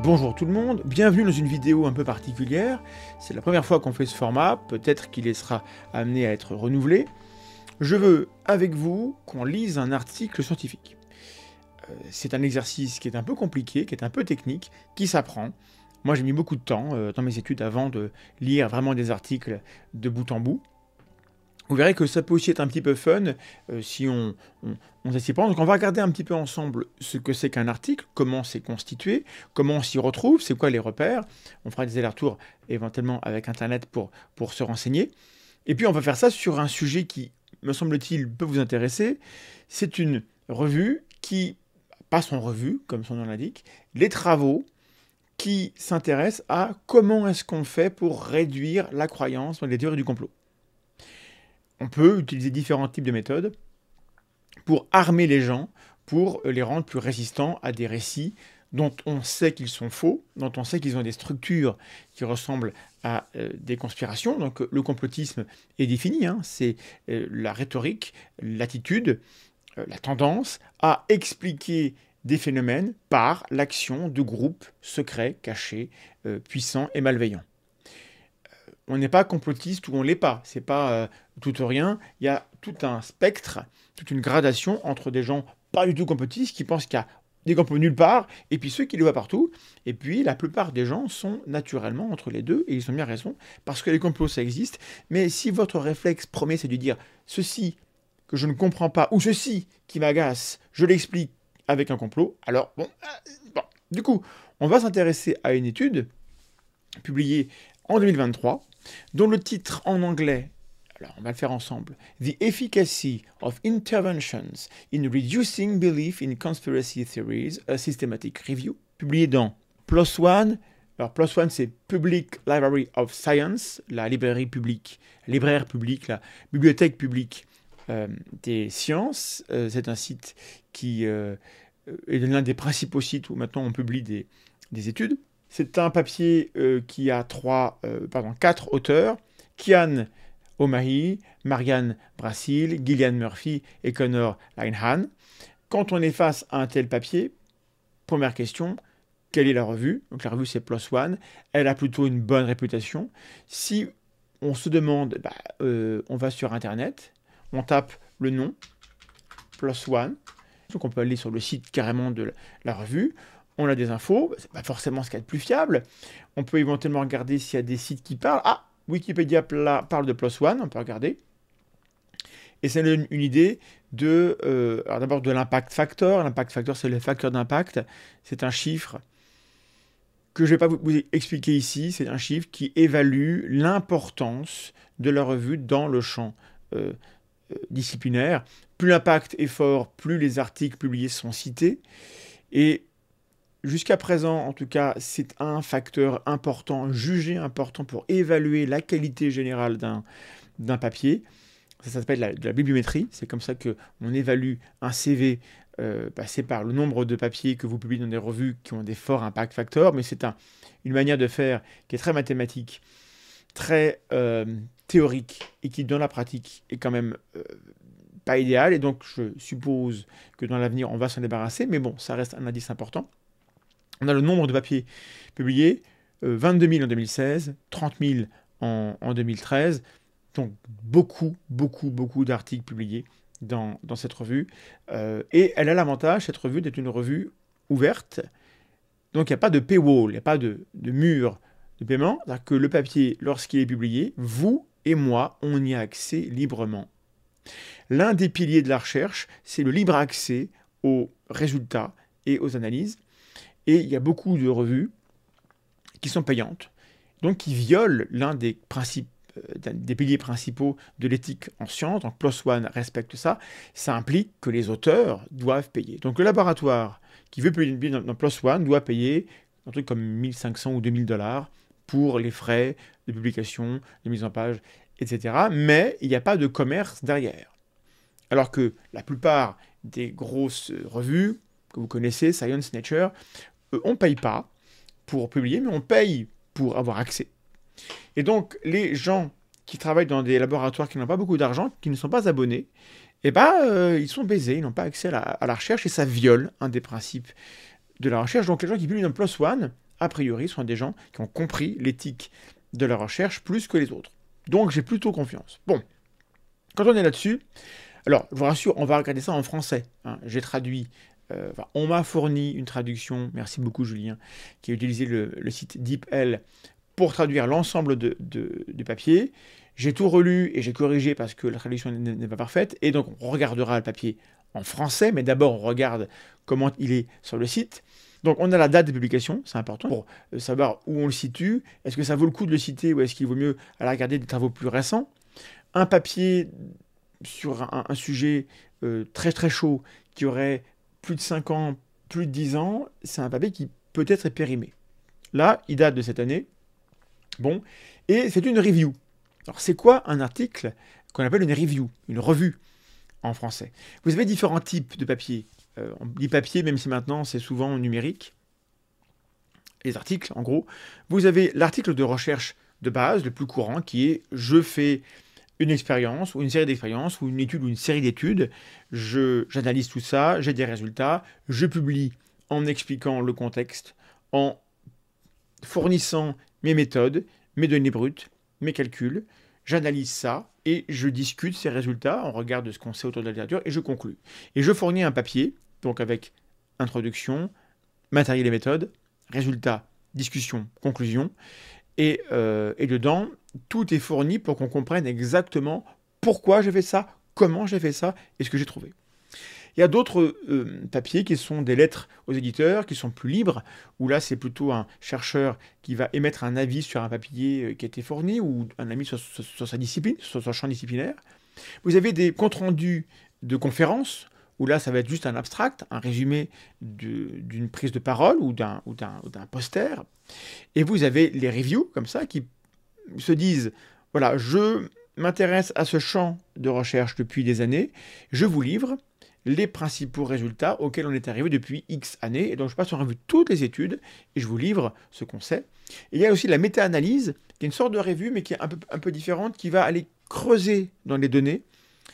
Bonjour tout le monde, bienvenue dans une vidéo un peu particulière. C'est la première fois qu'on fait ce format, peut-être qu'il sera amené à être renouvelé. Je veux, avec vous, qu'on lise un article scientifique. C'est un exercice qui est un peu compliqué, qui est un peu technique, qui s'apprend. Moi j'ai mis beaucoup de temps dans mes études avant de lire vraiment des articles de bout en bout. Vous verrez que ça peut aussi être un petit peu fun si on s'y prend. Donc on va regarder un petit peu ensemble ce que c'est qu'un article, comment c'est constitué, comment on s'y retrouve, c'est quoi les repères. On fera des allers-retours éventuellement avec Internet pour se renseigner. Et puis on va faire ça sur un sujet qui, me semble-t-il, peut vous intéresser. C'est une revue qui passe en revue, comme son nom l'indique, les travaux qui s'intéressent à comment est-ce qu'on fait pour réduire la croyance dans les théories du complot. On peut utiliser différents types de méthodes pour armer les gens, pour les rendre plus résistants à des récits dont on sait qu'ils sont faux, dont on sait qu'ils ont des structures qui ressemblent à des conspirations. Donc le complotisme est défini, hein, c'est la rhétorique, l'attitude, la tendance à expliquer des phénomènes par l'action de groupes secrets, cachés, puissants et malveillants. On n'est pas complotiste ou on ne l'est pas. C'est pas tout ou rien. Il y a tout un spectre, toute une gradation entre des gens pas du tout complotistes qui pensent qu'il y a des complots nulle part et puis ceux qui les voient partout. Et puis la plupart des gens sont naturellement entre les deux et ils ont bien raison parce que les complots ça existe. Mais si votre réflexe premier c'est de dire ceci que je ne comprends pas ou ceci qui m'agace, je l'explique avec un complot, alors bon. Du coup, on va s'intéresser à une étude publiée en 2023, dont le titre en anglais, alors on va le faire ensemble, The Efficacy of Interventions in Reducing Belief in Conspiracy Theories, a Systematic Review, publié dans PLOS ONE. Alors PLOS ONE, c'est Public Library of Science, la librairie publique, la bibliothèque publique des sciences. C'est un site qui est l'un des principaux sites où maintenant on publie des études. C'est un papier qui a 4 auteurs, Kian O'Mahony, Marianne Brassil, Gillian Murphy et Connor Linehan. Quand on est face à un tel papier, première question, quelle est la revue? Donc la revue c'est PLOS ONE, elle a plutôt une bonne réputation. Si on se demande, on va sur Internet, on tape le nom, PLOS ONE, donc on peut aller sur le site carrément de la revue. On a des infos, c'est pas forcément ce qu'il y a de plus fiable. On peut éventuellement regarder s'il y a des sites qui parlent. Ah, Wikipédia parle de PLOS ONE, on peut regarder. Et ça donne une idée alors d'abord de l'impact factor. L'impact factor, c'est le facteur d'impact. C'est un chiffre que je ne vais pas vous expliquer ici. C'est un chiffre qui évalue l'importance de la revue dans le champ disciplinaire. Plus l'impact est fort, plus les articles publiés sont cités. Et jusqu'à présent, en tout cas, c'est un facteur important, jugé important pour évaluer la qualité générale d'un papier. Ça s'appelle de la bibliométrie. C'est comme ça qu'on évalue un CV. C'est par le nombre de papiers que vous publiez dans des revues qui ont des forts impact factors. Mais c'est une manière de faire qui est très mathématique, très théorique et qui, dans la pratique, est quand même pas idéale. Et donc, je suppose que dans l'avenir, on va s'en débarrasser. Mais bon, ça reste un indice important. On a le nombre de papiers publiés, 22 000 en 2016, 30 000 en 2013, donc beaucoup d'articles publiés dans cette revue. Et elle a l'avantage, cette revue, d'être une revue ouverte, donc il n'y a pas de paywall, il n'y a pas de mur de paiement, c'est-à-dire que le papier, lorsqu'il est publié, vous et moi, on y a accès librement. L'un des piliers de la recherche, c'est le libre accès aux résultats et aux analyses. Et il y a beaucoup de revues qui sont payantes, donc qui violent l'un des piliers principaux de l'éthique en sciences. Donc PLOS ONE respecte ça. Ça implique que les auteurs doivent payer. Donc le laboratoire qui veut publier dans PLOS ONE doit payer un truc comme 1500 ou 2000 $ pour les frais de publication, de mise en page, etc. Mais il n'y a pas de commerce derrière. Alors que la plupart des grosses revues que vous connaissez, Science, Nature, on ne paye pas pour publier, mais on paye pour avoir accès. Et donc, les gens qui travaillent dans des laboratoires qui n'ont pas beaucoup d'argent, qui ne sont pas abonnés, ils sont baisés, ils n'ont pas accès à la recherche, et ça viole un des principes de la recherche. Donc, les gens qui publient dans PLOS ONE, a priori, sont des gens qui ont compris l'éthique de la recherche plus que les autres. Donc j'ai plutôt confiance. Bon, quand on est là-dessus, alors je vous rassure, on va regarder ça en français. Hein. J'ai traduit, on m'a fourni une traduction, merci beaucoup Julien, qui a utilisé le site DeepL pour traduire l'ensemble du papier. J'ai tout relu et j'ai corrigé parce que la traduction n'est pas parfaite. Et donc on regardera le papier en français, mais d'abord on regarde comment il est sur le site. Donc on a la date de publication, c'est important pour savoir où on le situe. Est-ce que ça vaut le coup de le citer ou est-ce qu'il vaut mieux aller regarder des travaux plus récents? Un papier sur un sujet très très chaud qui aurait plus de 5 ans, plus de 10 ans, c'est un papier qui peut-être est périmé. Là, il date de cette année. Bon, et c'est une review. Alors c'est quoi un article qu'on appelle une review, une revue en français? Vous avez différents types de papiers. On dit papier, même si maintenant c'est souvent numérique. Les articles, en gros. Vous avez l'article de recherche de base, le plus courant, qui est « Je fais une expérience, ou une série d'expériences, ou une étude, ou une série d'études. J'analyse tout ça, j'ai des résultats. Je publie en expliquant le contexte, en fournissant mes méthodes, mes données brutes, mes calculs. J'analyse ça et je discute ces résultats, on regarde ce qu'on sait autour de la littérature et je conclus. Et je fournis un papier, donc avec introduction, matériel et méthode, résultats, discussion, conclusion. Et dedans, tout est fourni pour qu'on comprenne exactement pourquoi j'ai fait ça, comment j'ai fait ça et ce que j'ai trouvé. Il y a d'autres papiers qui sont des lettres aux éditeurs, qui sont plus libres, où là c'est plutôt un chercheur qui va émettre un avis sur un papier qui a été fourni, ou un avis sur sa discipline, sur son champ disciplinaire. Vous avez des comptes rendus de conférences, où là ça va être juste un abstract, un résumé d'une prise de parole ou d'un poster. Et vous avez les reviews, comme ça, qui se disent, voilà, je m'intéresse à ce champ de recherche depuis des années, je vous livre les principaux résultats auxquels on est arrivé depuis X années. Et donc, je passe en revue toutes les études et je vous livre ce qu'on sait. Et il y a aussi la méta-analyse, qui est une sorte de revue, mais qui est un peu différente, qui va aller creuser dans les données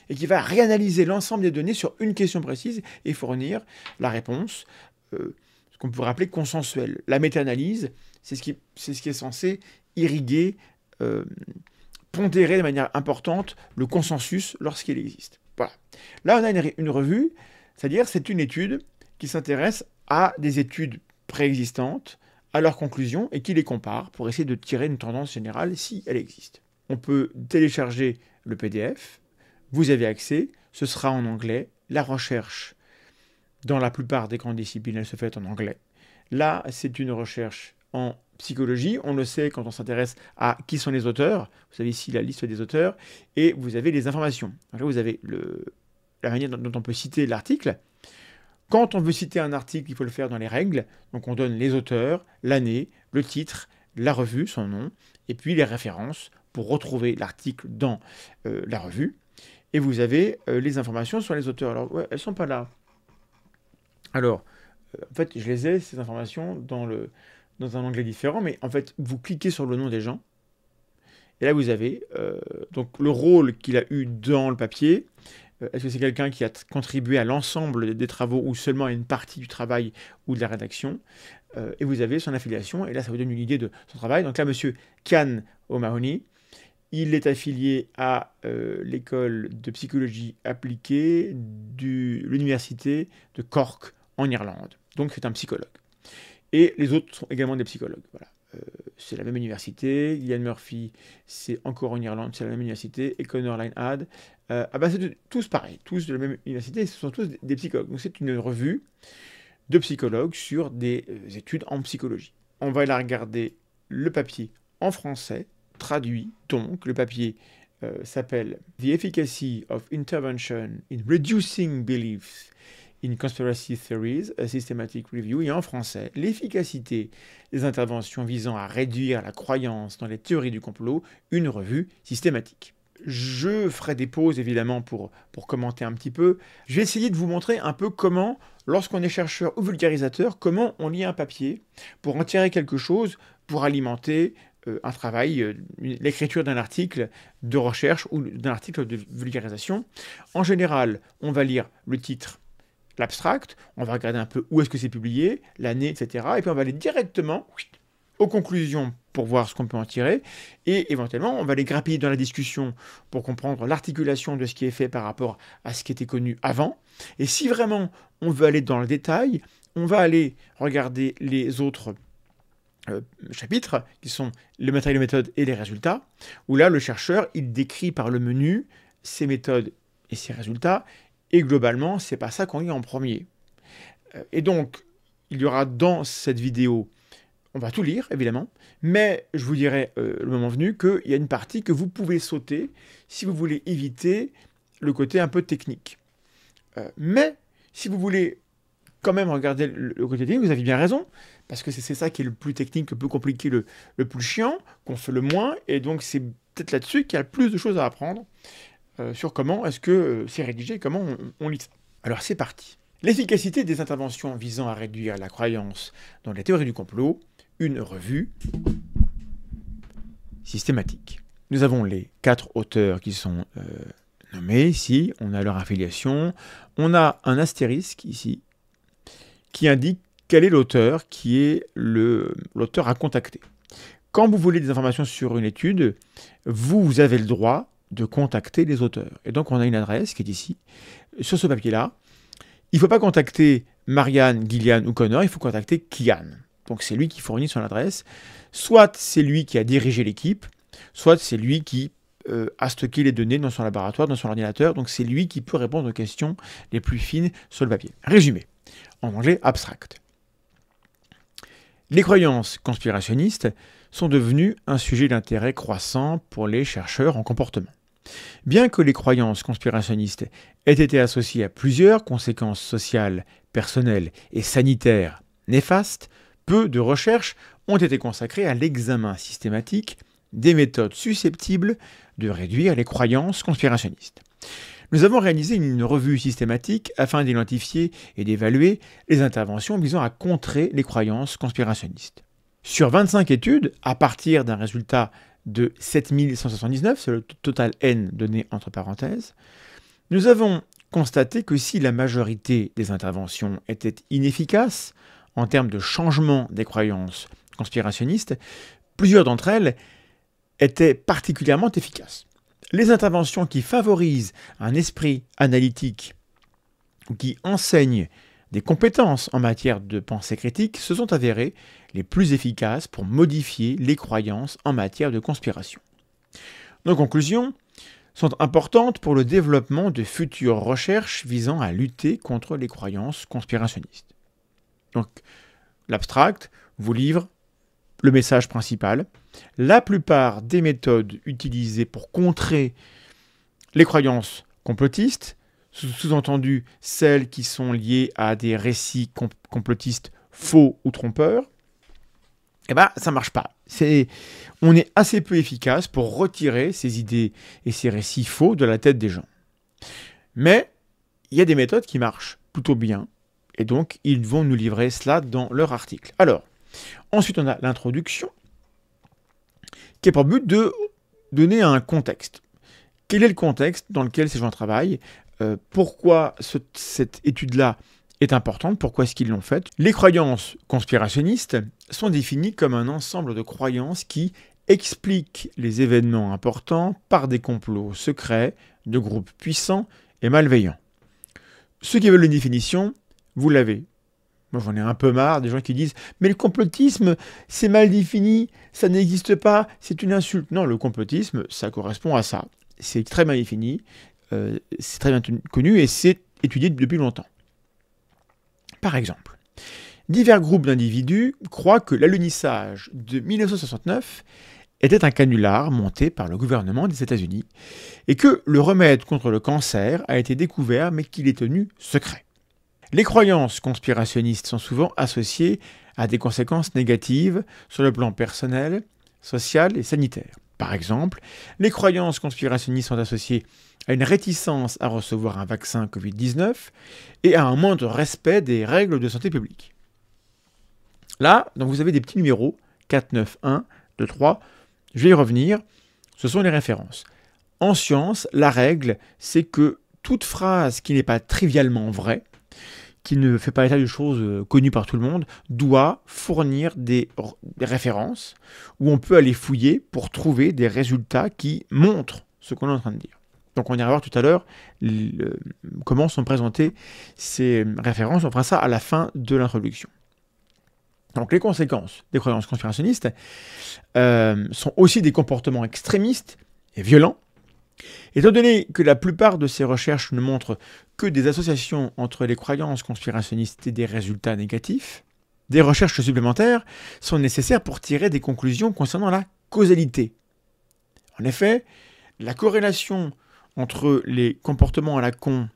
et qui va réanalyser l'ensemble des données sur une question précise et fournir la réponse, ce qu'on pourrait appeler consensuelle. La méta-analyse, c'est ce qui est censé irriguer, pondérer de manière importante le consensus lorsqu'il existe. Voilà. Là, on a une revue, c'est-à-dire c'est une étude qui s'intéresse à des études préexistantes, à leurs conclusions, et qui les compare pour essayer de tirer une tendance générale si elle existe. On peut télécharger le PDF, vous avez accès, ce sera en anglais, la recherche, dans la plupart des grandes disciplines, elle se fait en anglais. Là, c'est une recherche en psychologie, on le sait quand on s'intéresse à qui sont les auteurs, vous avez ici la liste des auteurs, et vous avez les informations. Donc là, vous avez la manière dont on peut citer l'article. Quand on veut citer un article, il faut le faire dans les règles, donc on donne les auteurs, l'année, le titre, la revue, son nom, et puis les références pour retrouver l'article dans la revue, et vous avez les informations sur les auteurs. Alors, ouais, elles ne sont pas là. Alors, en fait, je les ai, ces informations, dans un onglet différent, mais en fait, vous cliquez sur le nom des gens, et là, vous avez donc le rôle qu'il a eu dans le papier. Est-ce que c'est quelqu'un qui a contribué à l'ensemble des travaux ou seulement à une partie du travail ou de la rédaction? Et vous avez son affiliation, et là, ça vous donne une idée de son travail. Donc là, monsieur Khan O'Mahony, il est affilié à l'école de psychologie appliquée de l'université de Cork en Irlande. Donc, c'est un psychologue. Et les autres sont également des psychologues. Voilà. C'est la même université. Ian Murphy, c'est encore en Irlande, c'est la même université. Et Connor Linehan, c'est tous pareil, tous de la même université, ce sont tous des psychologues. Donc c'est une revue de psychologues sur des études en psychologie. On va la regarder le papier en français, traduit. Donc le papier s'appelle The Efficacy of Intervention in Reducing Beliefs in Conspiracy Theories, a Systematic Review, et en français, l'efficacité des interventions visant à réduire la croyance dans les théories du complot, une revue systématique. Je ferai des pauses, évidemment, pour commenter un petit peu. Je vais essayer de vous montrer un peu comment, lorsqu'on est chercheur ou vulgarisateur, comment on lit un papier pour en tirer quelque chose, pour alimenter un travail, l'écriture d'un article de recherche ou d'un article de vulgarisation. En général, on va lire le titre, l'abstract, on va regarder un peu où est-ce que c'est publié, l'année, etc. Et puis on va aller directement aux conclusions pour voir ce qu'on peut en tirer, et éventuellement on va les grappiller dans la discussion pour comprendre l'articulation de ce qui est fait par rapport à ce qui était connu avant. Et si vraiment on veut aller dans le détail, on va aller regarder les autres chapitres, qui sont le matériel, les méthodes et les résultats, où là le chercheur il décrit par le menu ses méthodes et ses résultats, et globalement c'est pas ça qu'on lit en premier. Et donc il y aura dans cette vidéo, on va tout lire, évidemment, mais je vous dirai, le moment venu, qu'il y a une partie que vous pouvez sauter si vous voulez éviter le côté un peu technique. Mais si vous voulez quand même regarder le côté technique, vous avez bien raison, parce que c'est ça qui est le plus technique, le plus compliqué, le plus chiant, qu'on fait le moins, et donc c'est peut-être là-dessus qu'il y a le plus de choses à apprendre sur comment est-ce que c'est rédigé, comment on lit ça. Alors c'est parti. L'efficacité des interventions visant à réduire la croyance dans les théories du complot, une revue systématique. Nous avons les 4 auteurs qui sont nommés ici, on a leur affiliation, on a un astérisque ici qui indique quel est l'auteur qui est l'auteur à contacter. Quand vous voulez des informations sur une étude, vous avez le droit de contacter les auteurs. Et donc on a une adresse qui est ici, sur ce papier-là. Il ne faut pas contacter Marianne, Gillian ou Connor, il faut contacter Kian. Donc c'est lui qui fournit son adresse. Soit c'est lui qui a dirigé l'équipe, soit c'est lui qui a stocké les données dans son laboratoire, dans son ordinateur. Donc c'est lui qui peut répondre aux questions les plus fines sur le papier. Résumé, en anglais abstract. Les croyances conspirationnistes sont devenues un sujet d'intérêt croissant pour les chercheurs en comportement. Bien que les croyances conspirationnistes aient été associées à plusieurs conséquences sociales, personnelles et sanitaires néfastes, peu de recherches ont été consacrées à l'examen systématique des méthodes susceptibles de réduire les croyances conspirationnistes. Nous avons réalisé une revue systématique afin d'identifier et d'évaluer les interventions visant à contrer les croyances conspirationnistes. Sur 25 études, à partir d'un résultat de 7179, c'est le total N donné entre parenthèses, nous avons constaté que si la majorité des interventions étaient inefficaces en termes de changement des croyances conspirationnistes, plusieurs d'entre elles étaient particulièrement efficaces. Les interventions qui favorisent un esprit analytique ou qui enseignent des compétences en matière de pensée critique se sont avérées les plus efficaces pour modifier les croyances en matière de conspiration. Nos conclusions sont importantes pour le développement de futures recherches visant à lutter contre les croyances conspirationnistes. Donc, l'abstract vous livre le message principal. La plupart des méthodes utilisées pour contrer les croyances complotistes, sous-entendu celles qui sont liées à des récits complotistes faux ou trompeurs, eh ben, ça ne marche pas. On est assez peu efficace pour retirer ces idées et ces récits faux de la tête des gens. Mais il y a des méthodes qui marchent plutôt bien, et donc ils vont nous livrer cela dans leur article. Alors, ensuite on a l'introduction, qui a pour but de donner un contexte. Quel est le contexte dans lequel ces gens travaillent? Pourquoi cette étude-là est importante? Pourquoi est-ce qu'ils l'ont faite? Les croyances conspirationnistes sont définies comme un ensemble de croyances qui expliquent les événements importants par des complots secrets de groupes puissants et malveillants. Ceux qui veulent une définition, vous l'avez. Moi, j'en ai un peu marre des gens qui disent « Mais le complotisme, c'est mal défini, ça n'existe pas, c'est une insulte. » Non, le complotisme, ça correspond à ça. C'est très bien défini, c'est très bien connu et c'est étudié depuis longtemps. Par exemple, divers groupes d'individus croient que l'alunissage de 1969 était un canular monté par le gouvernement des États-Unis et que le remède contre le cancer a été découvert mais qu'il est tenu secret. Les croyances conspirationnistes sont souvent associées à des conséquences négatives sur le plan personnel, social et sanitaire. Par exemple, les croyances conspirationnistes sont associées à une réticence à recevoir un vaccin Covid-19 et à un moindre respect des règles de santé publique. Là, donc vous avez des petits numéros, 4, 9, 1, 2, 3, je vais y revenir, ce sont les références. En science, la règle, c'est que toute phrase qui n'est pas trivialement vraie, qui ne fait pas état de choses connues par tout le monde, doit fournir des références où on peut aller fouiller pour trouver des résultats qui montrent ce qu'on est en train de dire. Donc on ira voir tout à l'heure comment sont présentées ces références. On fera ça à la fin de l'introduction. Donc les conséquences des croyances conspirationnistes sont aussi des comportements extrémistes et violents. Étant donné que la plupart de ces recherches ne montrent que des associations entre les croyances conspirationnistes et des résultats négatifs, des recherches supplémentaires sont nécessaires pour tirer des conclusions concernant la causalité. En effet, la corrélation entre les comportements à la con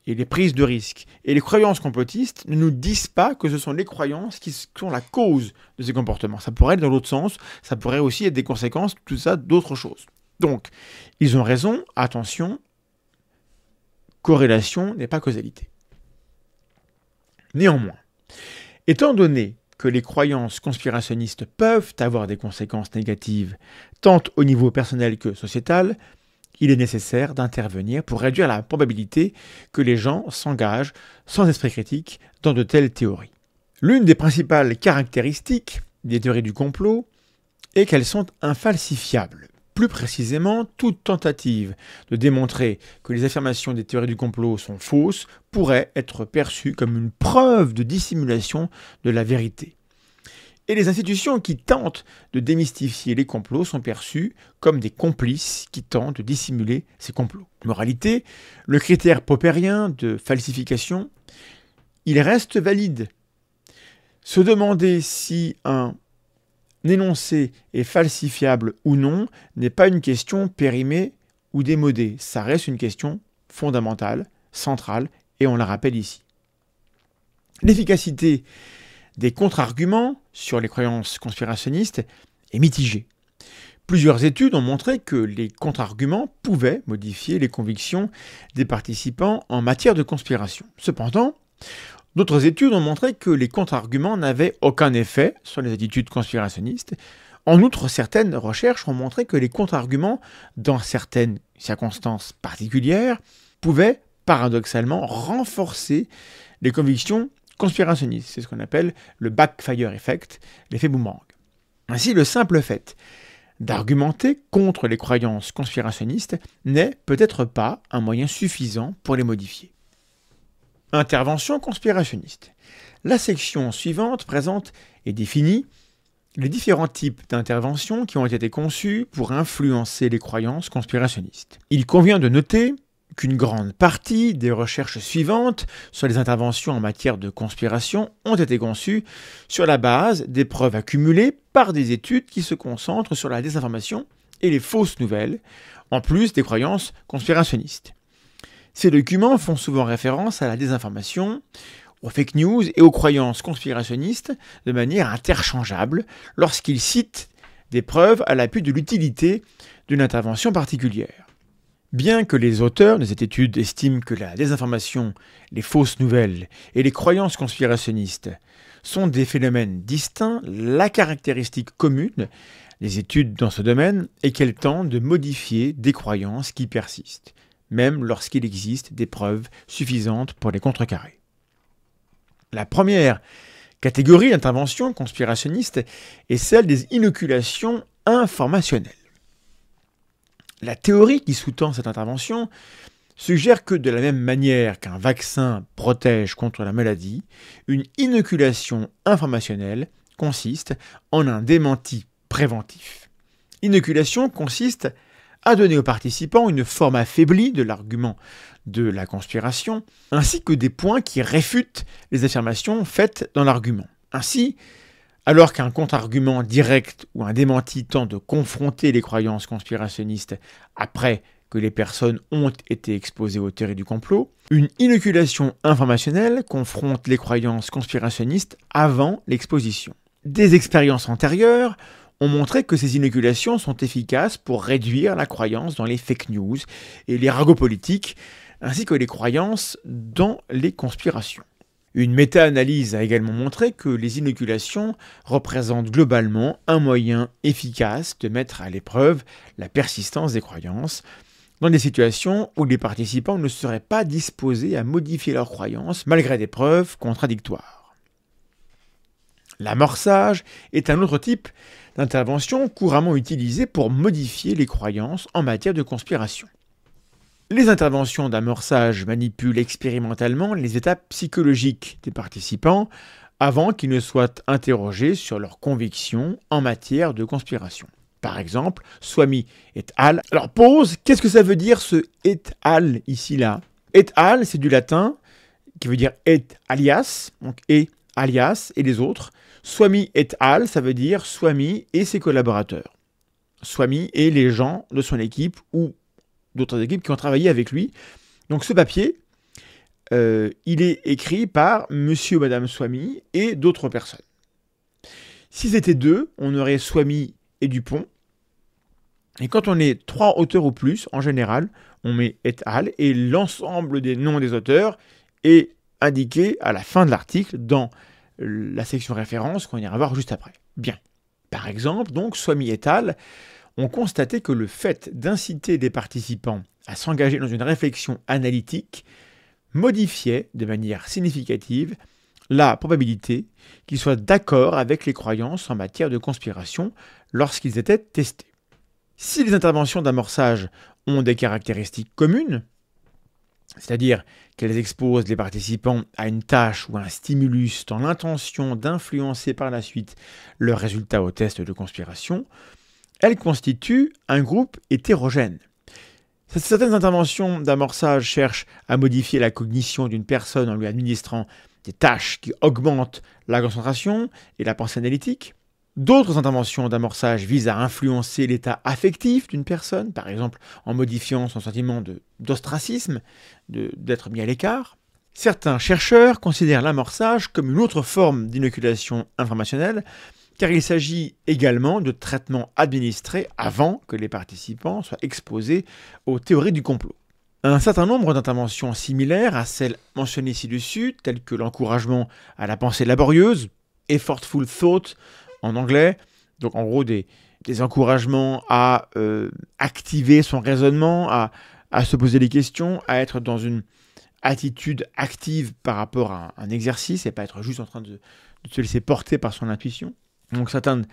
et les prises de risques et les croyances complotistes ne nous disent pas que ce sont les croyances qui sont la cause de ces comportements. Ça pourrait être dans l'autre sens, ça pourrait aussi être des conséquences, tout ça, d'autres choses. Donc, ils ont raison, attention, corrélation n'est pas causalité. Néanmoins, étant donné que les croyances conspirationnistes peuvent avoir des conséquences négatives, tant au niveau personnel que sociétal, il est nécessaire d'intervenir pour réduire la probabilité que les gens s'engagent sans esprit critique dans de telles théories. L'une des principales caractéristiques des théories du complot est qu'elles sont infalsifiables. Plus précisément, toute tentative de démontrer que les affirmations des théories du complot sont fausses pourrait être perçue comme une preuve de dissimulation de la vérité. Et les institutions qui tentent de démystifier les complots sont perçues comme des complices qui tentent de dissimuler ces complots. Moralité, le critère popperien de falsification, il reste valide. Se demander si un énoncé est falsifiable ou non n'est pas une question périmée ou démodée. Ça reste une question fondamentale, centrale, et on la rappelle ici. L'efficacité des contre-arguments sur les croyances conspirationnistes est mitigée. Plusieurs études ont montré que les contre-arguments pouvaient modifier les convictions des participants en matière de conspiration. Cependant, d'autres études ont montré que les contre-arguments n'avaient aucun effet sur les attitudes conspirationnistes. En outre, certaines recherches ont montré que les contre-arguments, dans certaines circonstances particulières, pouvaient paradoxalement renforcer les convictions conspirationnistes. C'est ce qu'on appelle le backfire effect, l'effet boomerang. Ainsi, le simple fait d'argumenter contre les croyances conspirationnistes n'est peut-être pas un moyen suffisant pour les modifier. Intervention conspirationniste. La section suivante présente et définit les différents types d'interventions qui ont été conçues pour influencer les croyances conspirationnistes. Il convient de noter qu'une grande partie des recherches suivantes sur les interventions en matière de conspiration ont été conçues sur la base des preuves accumulées par des études qui se concentrent sur la désinformation et les fausses nouvelles, en plus des croyances conspirationnistes. Ces documents font souvent référence à la désinformation, aux fake news et aux croyances conspirationnistes de manière interchangeable lorsqu'ils citent des preuves à l'appui de l'utilité d'une intervention particulière. Bien que les auteurs de cette étude estiment que la désinformation, les fausses nouvelles et les croyances conspirationnistes sont des phénomènes distincts, la caractéristique commune des études dans ce domaine est qu'elles tentent de modifier des croyances qui persistent, même lorsqu'il existe des preuves suffisantes pour les contrecarrer. La première catégorie d'intervention conspirationniste est celle des inoculations informationnelles. La théorie qui sous-tend cette intervention suggère que de la même manière qu'un vaccin protège contre la maladie, une inoculation informationnelle consiste en un démenti préventif. L'inoculation consiste à donner aux participants une forme affaiblie de l'argument de la conspiration, ainsi que des points qui réfutent les affirmations faites dans l'argument. Ainsi, alors qu'un contre-argument direct ou un démenti tente de confronter les croyances conspirationnistes après que les personnes ont été exposées aux théories du complot, une inoculation informationnelle confronte les croyances conspirationnistes avant l'exposition. Des expériences antérieures ont montré que ces inoculations sont efficaces pour réduire la croyance dans les fake news et les ragots politiques, ainsi que les croyances dans les conspirations. Une méta-analyse a également montré que les inoculations représentent globalement un moyen efficace de mettre à l'épreuve la persistance des croyances. dans des situations où les participants ne seraient pas disposés à modifier leurs croyances malgré des preuves contradictoires. L'amorçage est un autre type d'intervention couramment utilisée pour modifier les croyances en matière de conspiration. Les interventions d'amorçage manipulent expérimentalement les états psychologiques des participants avant qu'ils ne soient interrogés sur leurs convictions en matière de conspiration. Par exemple, Swamy et al. Alors pause, qu'est-ce que ça veut dire ce et al ici-là? Et al, c'est du latin qui veut dire et alias, donc et alias et les autres. Swamy et al, ça veut dire Swamy et ses collaborateurs. Swamy et les gens de son équipe ou d'autres équipes qui ont travaillé avec lui. Donc ce papier, il est écrit par monsieur ou madame Swamy et d'autres personnes. Si c'était deux, on aurait Swamy et Dupont. Et quand on est 3 auteurs ou plus, en général, on met et al. Et l'ensemble des noms des auteurs est indiqué à la fin de l'article dans la section référence qu'on ira voir juste après. Bien. Par exemple, donc, Swamy et al. Ont constaté que le fait d'inciter des participants à s'engager dans une réflexion analytique modifiait de manière significative la probabilité qu'ils soient d'accord avec les croyances en matière de conspiration lorsqu'ils étaient testés. Si les interventions d'amorçage ont des caractéristiques communes, c'est-à-dire qu'elles exposent les participants à une tâche ou un stimulus dans l'intention d'influencer par la suite leurs résultats au test de conspiration, elles constituent un groupe hétérogène. Certaines interventions d'amorçage cherchent à modifier la cognition d'une personne en lui administrant des tâches qui augmentent la concentration et la pensée analytique. D'autres interventions d'amorçage visent à influencer l'état affectif d'une personne, par exemple en modifiant son sentiment d'ostracisme, d'être mis à l'écart. Certains chercheurs considèrent l'amorçage comme une autre forme d'inoculation informationnelle, car il s'agit également de traitements administrés avant que les participants soient exposés aux théories du complot. Un certain nombre d'interventions similaires à celles mentionnées ci-dessus, telles que l'encouragement à la pensée laborieuse, effortful thought en anglais, donc en gros des encouragements à activer son raisonnement, à se poser des questions, à être dans une attitude active par rapport à un exercice et pas être juste en train de se laisser porter par son intuition. Donc certaines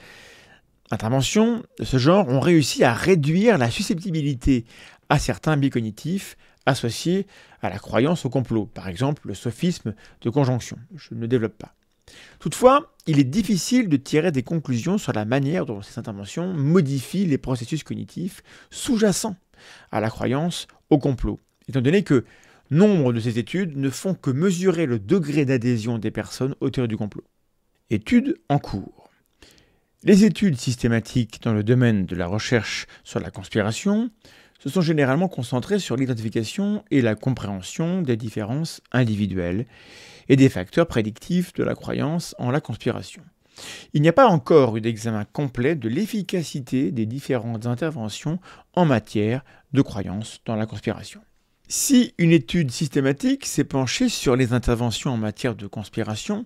interventions de ce genre ont réussi à réduire la susceptibilité à certains biais cognitifs associés à la croyance au complot, par exemple le sophisme de conjonction. Je ne le développe pas. Toutefois, il est difficile de tirer des conclusions sur la manière dont ces interventions modifient les processus cognitifs sous-jacents à la croyance au complot, étant donné que nombre de ces études ne font que mesurer le degré d'adhésion des personnes aux théories du complot. Études en cours. Les études systématiques dans le domaine de la recherche sur la conspiration se sont généralement concentrées sur l'identification et la compréhension des différences individuelles et des facteurs prédictifs de la croyance en la conspiration. Il n'y a pas encore eu d'examen complet de l'efficacité des différentes interventions en matière de croyance dans la conspiration. Si une étude systématique s'est penchée sur les interventions en matière de conspiration,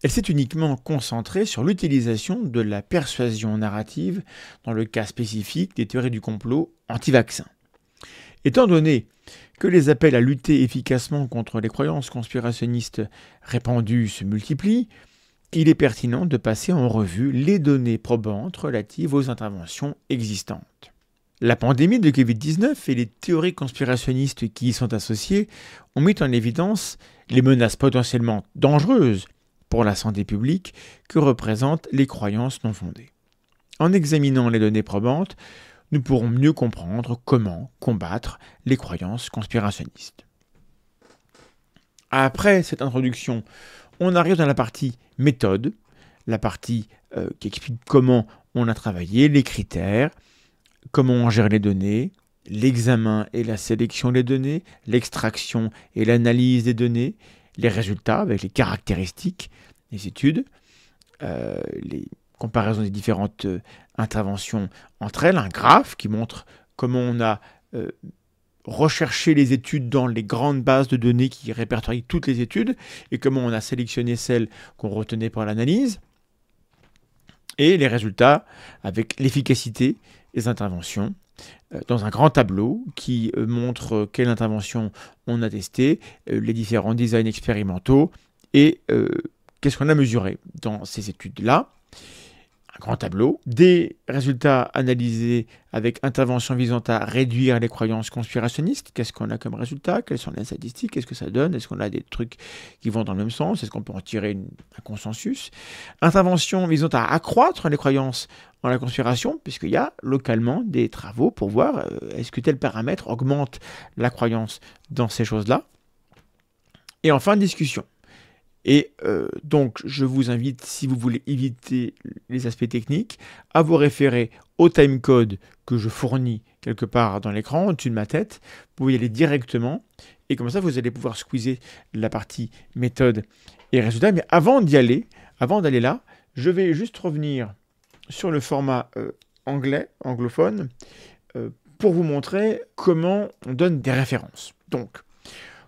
elle s'est uniquement concentrée sur l'utilisation de la persuasion narrative dans le cas spécifique des théories du complot anti-vaccins. Étant donné que les appels à lutter efficacement contre les croyances conspirationnistes répandues se multiplient, il est pertinent de passer en revue les données probantes relatives aux interventions existantes. La pandémie de Covid-19 et les théories conspirationnistes qui y sont associées ont mis en évidence les menaces potentiellement dangereuses pour la santé publique que représentent les croyances non fondées. En examinant les données probantes, nous pourrons mieux comprendre comment combattre les croyances conspirationnistes. Après cette introduction, on arrive dans la partie méthode, la partie qui explique comment on a travaillé, les critères, comment on gère les données, l'examen et la sélection des données, l'extraction et l'analyse des données, les résultats avec les caractéristiques des études, les comparaisons des différentes interventions entre elles, un graphe qui montre comment on a recherché les études dans les grandes bases de données qui répertorient toutes les études et comment on a sélectionné celles qu'on retenait pour l'analyse, et les résultats avec l'efficacité des interventions dans un grand tableau qui montre quelle intervention on a testé, les différents designs expérimentaux et qu'est-ce qu'on a mesuré dans ces études-là. Un grand tableau, des résultats analysés avec intervention visant à réduire les croyances conspirationnistes. Qu'est-ce qu'on a comme résultat? Quelles sont les statistiques? Qu'est-ce que ça donne? Est-ce qu'on a des trucs qui vont dans le même sens? Est-ce qu'on peut en tirer un consensus? Intervention visant à accroître les croyances en la conspiration, puisqu'il y a localement des travaux pour voir est-ce que tel paramètre augmente la croyance dans ces choses-là. Et enfin, discussion. Et donc, je vous invite, si vous voulez éviter les aspects techniques, à vous référer au timecode que je fournis quelque part dans l'écran, au-dessus de ma tête. Vous pouvez y aller directement. Et comme ça, vous allez pouvoir squeezer la partie méthode et résultats. Mais avant d'aller là, je vais juste revenir sur le format anglophone, pour vous montrer comment on donne des références. Donc,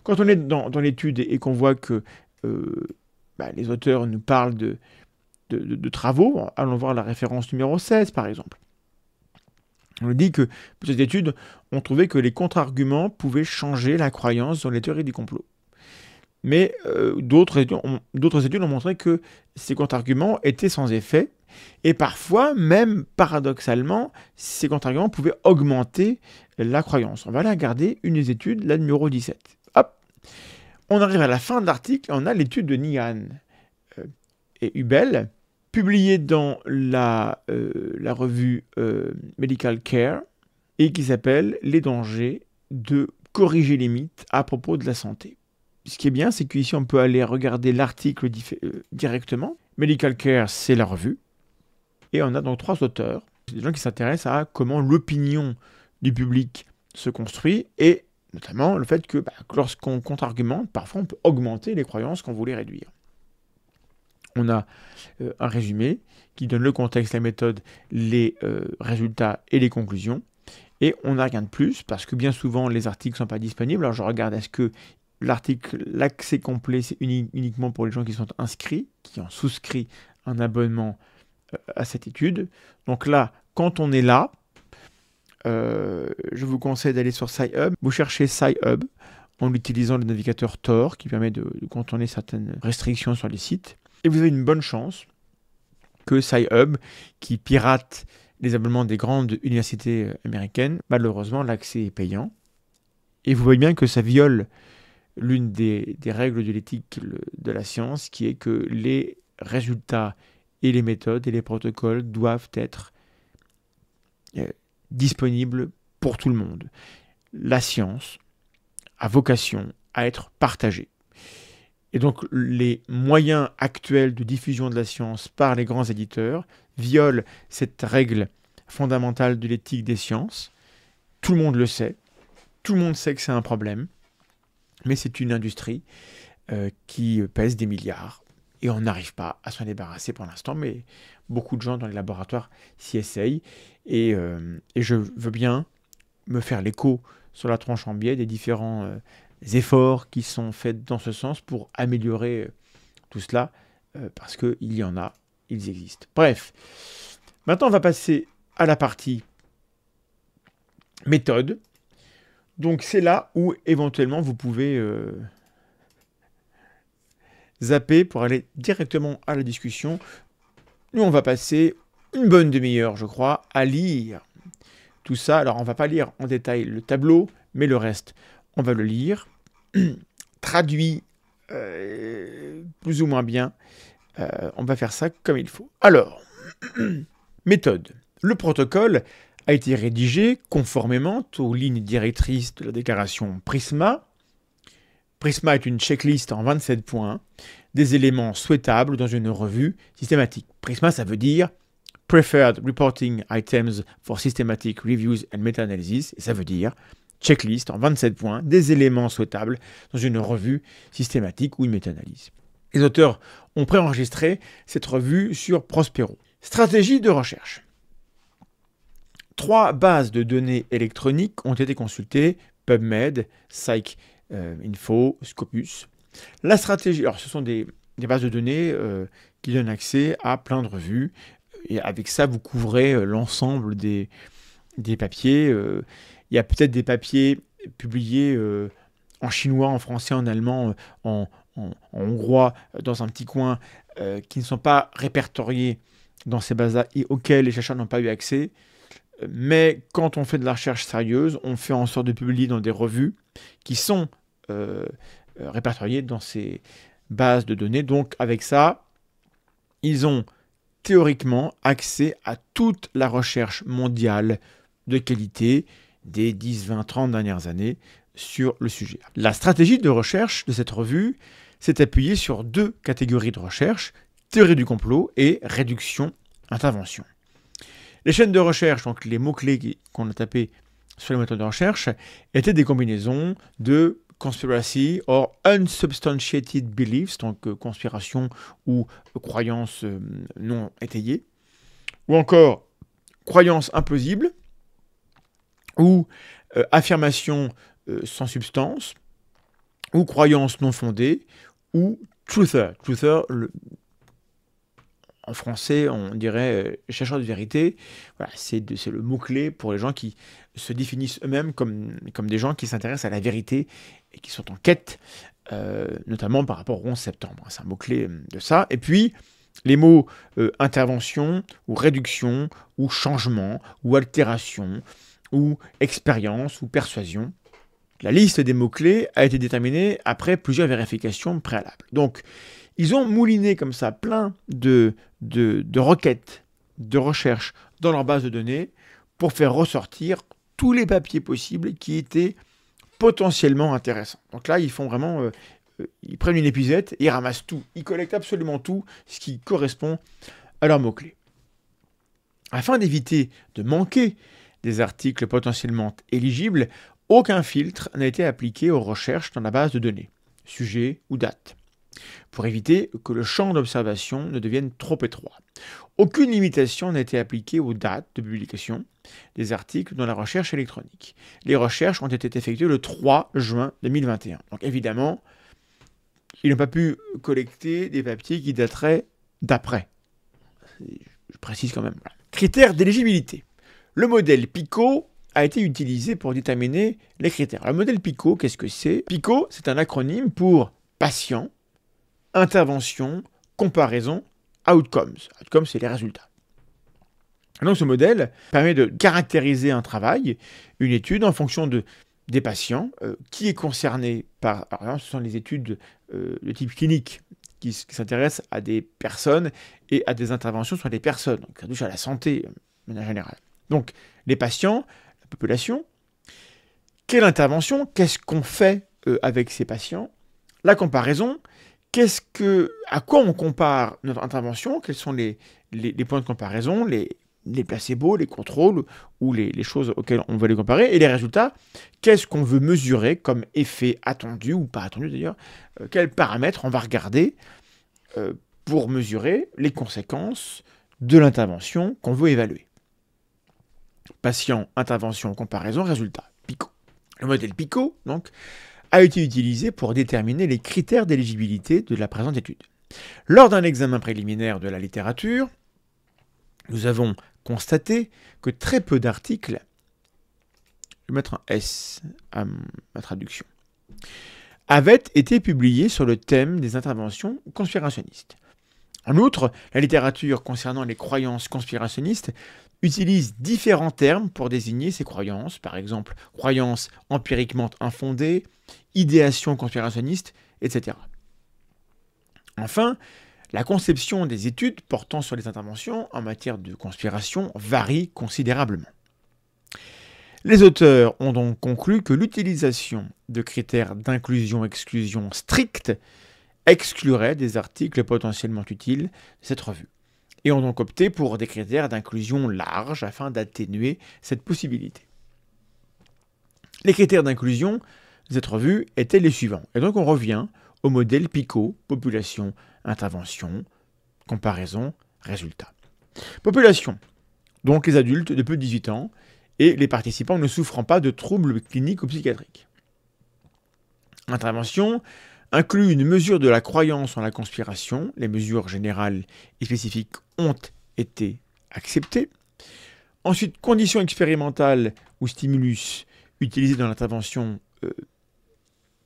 quand on est dans l'étude et qu'on voit que les auteurs nous parlent de travaux, allons voir la référence numéro 16 par exemple. On nous dit que pour cette étude, on trouvait que les contre-arguments pouvaient changer la croyance dans les théories du complot. Mais d'autres études ont montré que ces contre-arguments étaient sans effet, et parfois, même paradoxalement, ces contre-arguments pouvaient augmenter la croyance. On va aller regarder une des études, la numéro 17. Hop, on arrive à la fin de l'article, on a l'étude de Nihan et Hubel, publiée dans la revue Medical Care, et qui s'appelle « Les dangers de corriger les mythes à propos de la santé ». Ce qui est bien, c'est qu'ici, on peut aller regarder l'article directement. Medical Care, c'est la revue. Et on a donc 3 auteurs. C'est des gens qui s'intéressent à comment l'opinion du public se construit et notamment le fait que lorsqu'on contre-argumente, parfois on peut augmenter les croyances qu'on voulait réduire. On a un résumé qui donne le contexte, la méthode, les résultats et les conclusions. Et on n'a rien de plus parce que bien souvent les articles ne sont pas disponibles. Alors je regarde est-ce que l'article, l'accès complet, c'est uniquement pour les gens qui sont inscrits, qui ont souscrit un abonnement à cette étude. Donc là, quand on est là, je vous conseille d'aller sur Sci-Hub. Vous cherchez Sci-Hub en utilisant le navigateur Tor qui permet de contourner certaines restrictions sur les sites. Et vous avez une bonne chance que Sci-Hub, qui pirate les abonnements des grandes universités américaines, malheureusement, l'accès est payant. Et vous voyez bien que ça viole l'une des règles de l'éthique de la science, qui est que les résultats et les méthodes et les protocoles doivent être disponibles pour tout le monde. La science a vocation à être partagée. Et donc les moyens actuels de diffusion de la science par les grands éditeurs violent cette règle fondamentale de l'éthique des sciences. Tout le monde le sait. Tout le monde sait que c'est un problème. Mais c'est une industrie qui pèse des milliards. Et on n'arrive pas à s'en débarrasser pour l'instant, mais beaucoup de gens dans les laboratoires s'y essayent. Et je veux bien me faire l'écho sur la tranche en biais des différents efforts qui sont faits dans ce sens pour améliorer tout cela, parce qu'il y en a, ils existent. Bref, maintenant on va passer à la partie méthode. Donc c'est là où éventuellement vous pouvez zapper pour aller directement à la discussion. Nous on va passer une bonne demi-heure, je crois, à lire tout ça. Alors on va pas lire en détail le tableau, mais le reste, on va le lire. Traduit plus ou moins bien. On va faire ça comme il faut. Alors, méthode. Le protocole a été rédigé conformément aux lignes directrices de la déclaration PRISMA. PRISMA est une checklist en 27 points des éléments souhaitables dans une revue systématique. PRISMA, ça veut dire Preferred Reporting Items for Systematic Reviews and Meta-Analysis. Et ça veut dire checklist en 27 points des éléments souhaitables dans une revue systématique ou une méta-analyse. Les auteurs ont préenregistré cette revue sur Prospero. Stratégie de recherche. 3 bases de données électroniques ont été consultées, PubMed, PsycInfo, Scopus. La stratégie, alors ce sont des bases de données qui donnent accès à plein de revues, et avec ça vous couvrez l'ensemble des des papiers. Il y a peut-être des papiers publiés en chinois, en français, en allemand, en hongrois, dans un petit coin, qui ne sont pas répertoriés dans ces bases-là et auxquels les chercheurs n'ont pas eu accès. Mais quand on fait de la recherche sérieuse, on fait en sorte de publier dans des revues qui sont répertoriées dans ces bases de données. Donc avec ça, ils ont théoriquement accès à toute la recherche mondiale de qualité des 10, 20, 30 dernières années sur le sujet. La stratégie de recherche de cette revue s'est appuyée sur 2 catégories de recherche, théorie du complot et réduction-intervention. Les chaînes de recherche, donc les mots-clés qu'on a tapés sur les moteurs de recherche, étaient des combinaisons de conspiracy or unsubstantiated beliefs, donc conspiration ou croyances non étayées, ou encore croyances implausibles, ou affirmations sans substance, ou croyances non fondées, ou truther. Truther, en français, on dirait chercheur de vérité. Voilà, c'est le mot-clé pour les gens qui se définissent eux-mêmes comme des gens qui s'intéressent à la vérité et qui sont en quête, notamment par rapport au 11 septembre. C'est un mot-clé de ça. Et puis, les mots intervention, ou réduction, ou changement, ou altération, ou expérience, ou persuasion. La liste des mots-clés a été déterminée après plusieurs vérifications préalables. Donc, ils ont mouliné comme ça plein de requêtes, de recherches dans leur base de données pour faire ressortir tous les papiers possibles qui étaient potentiellement intéressants. Donc là, ils font vraiment... ils prennent une épuisette et ils ramassent tout. Ils collectent absolument tout ce qui correspond à leurs mots-clés. Afin d'éviter de manquer des articles potentiellement éligibles, aucun filtre n'a été appliqué aux recherches dans la base de données, sujet ou date, pour éviter que le champ d'observation ne devienne trop étroit. Aucune limitation n'a été appliquée aux dates de publication des articles dans la recherche électronique. Les recherches ont été effectuées le 3 juin 2021. Donc évidemment, ils n'ont pas pu collecter des papiers qui dateraient d'après. Je précise quand même. Critères d'éligibilité. Le modèle PICO a été utilisé pour déterminer les critères. Le modèle PICO, qu'est-ce que c'est? PICO, c'est un acronyme pour patient, intervention, comparaison, outcomes. Outcomes, c'est les résultats. Donc ce modèle permet de caractériser un travail, une étude, en fonction des patients, qui est concerné par... Alors, ce sont les études de type clinique qui s'intéressent à des personnes et à des interventions sur des personnes. Donc ça touche à la santé, de manière générale. Donc les patients, la population, quelle intervention, qu'est-ce qu'on fait avec ces patients? La comparaison, à quoi on compare notre intervention? Quels sont les points de comparaison, les placebos, les contrôles ou les choses auxquelles on veut les comparer? Et les résultats, qu'est-ce qu'on veut mesurer comme effet attendu ou pas attendu d'ailleurs? Quels paramètres on va regarder pour mesurer les conséquences de l'intervention qu'on veut évaluer? Patient, intervention, comparaison, résultat. PICO. Le modèle PICO, donc, a été utilisé pour déterminer les critères d'éligibilité de la présente étude. Lors d'un examen préliminaire de la littérature, nous avons constaté que très peu d'articles, je vais mettre un S à ma traduction, avaient été publiés sur le thème des interventions conspirationnistes. En outre, la littérature concernant les croyances conspirationnistes utilise différents termes pour désigner ces croyances, par exemple croyances empiriquement infondées, idéation conspirationniste, etc. Enfin, la conception des études portant sur les interventions en matière de conspiration varie considérablement. Les auteurs ont donc conclu que l'utilisation de critères d'inclusion-exclusion stricts exclurait des articles potentiellement utiles de cette revue, et ont donc opté pour des critères d'inclusion larges afin d'atténuer cette possibilité. Les critères d'inclusion de cette revue étaient les suivants, et donc on revient au modèle PICO, population, intervention, comparaison, résultat. Population, donc les adultes de plus de 18 ans, et les participants ne souffrant pas de troubles cliniques ou psychiatriques. Intervention inclut une mesure de la croyance en la conspiration. Les mesures générales et spécifiques ont été acceptées. Ensuite, conditions expérimentales ou stimulus utilisés dans l'intervention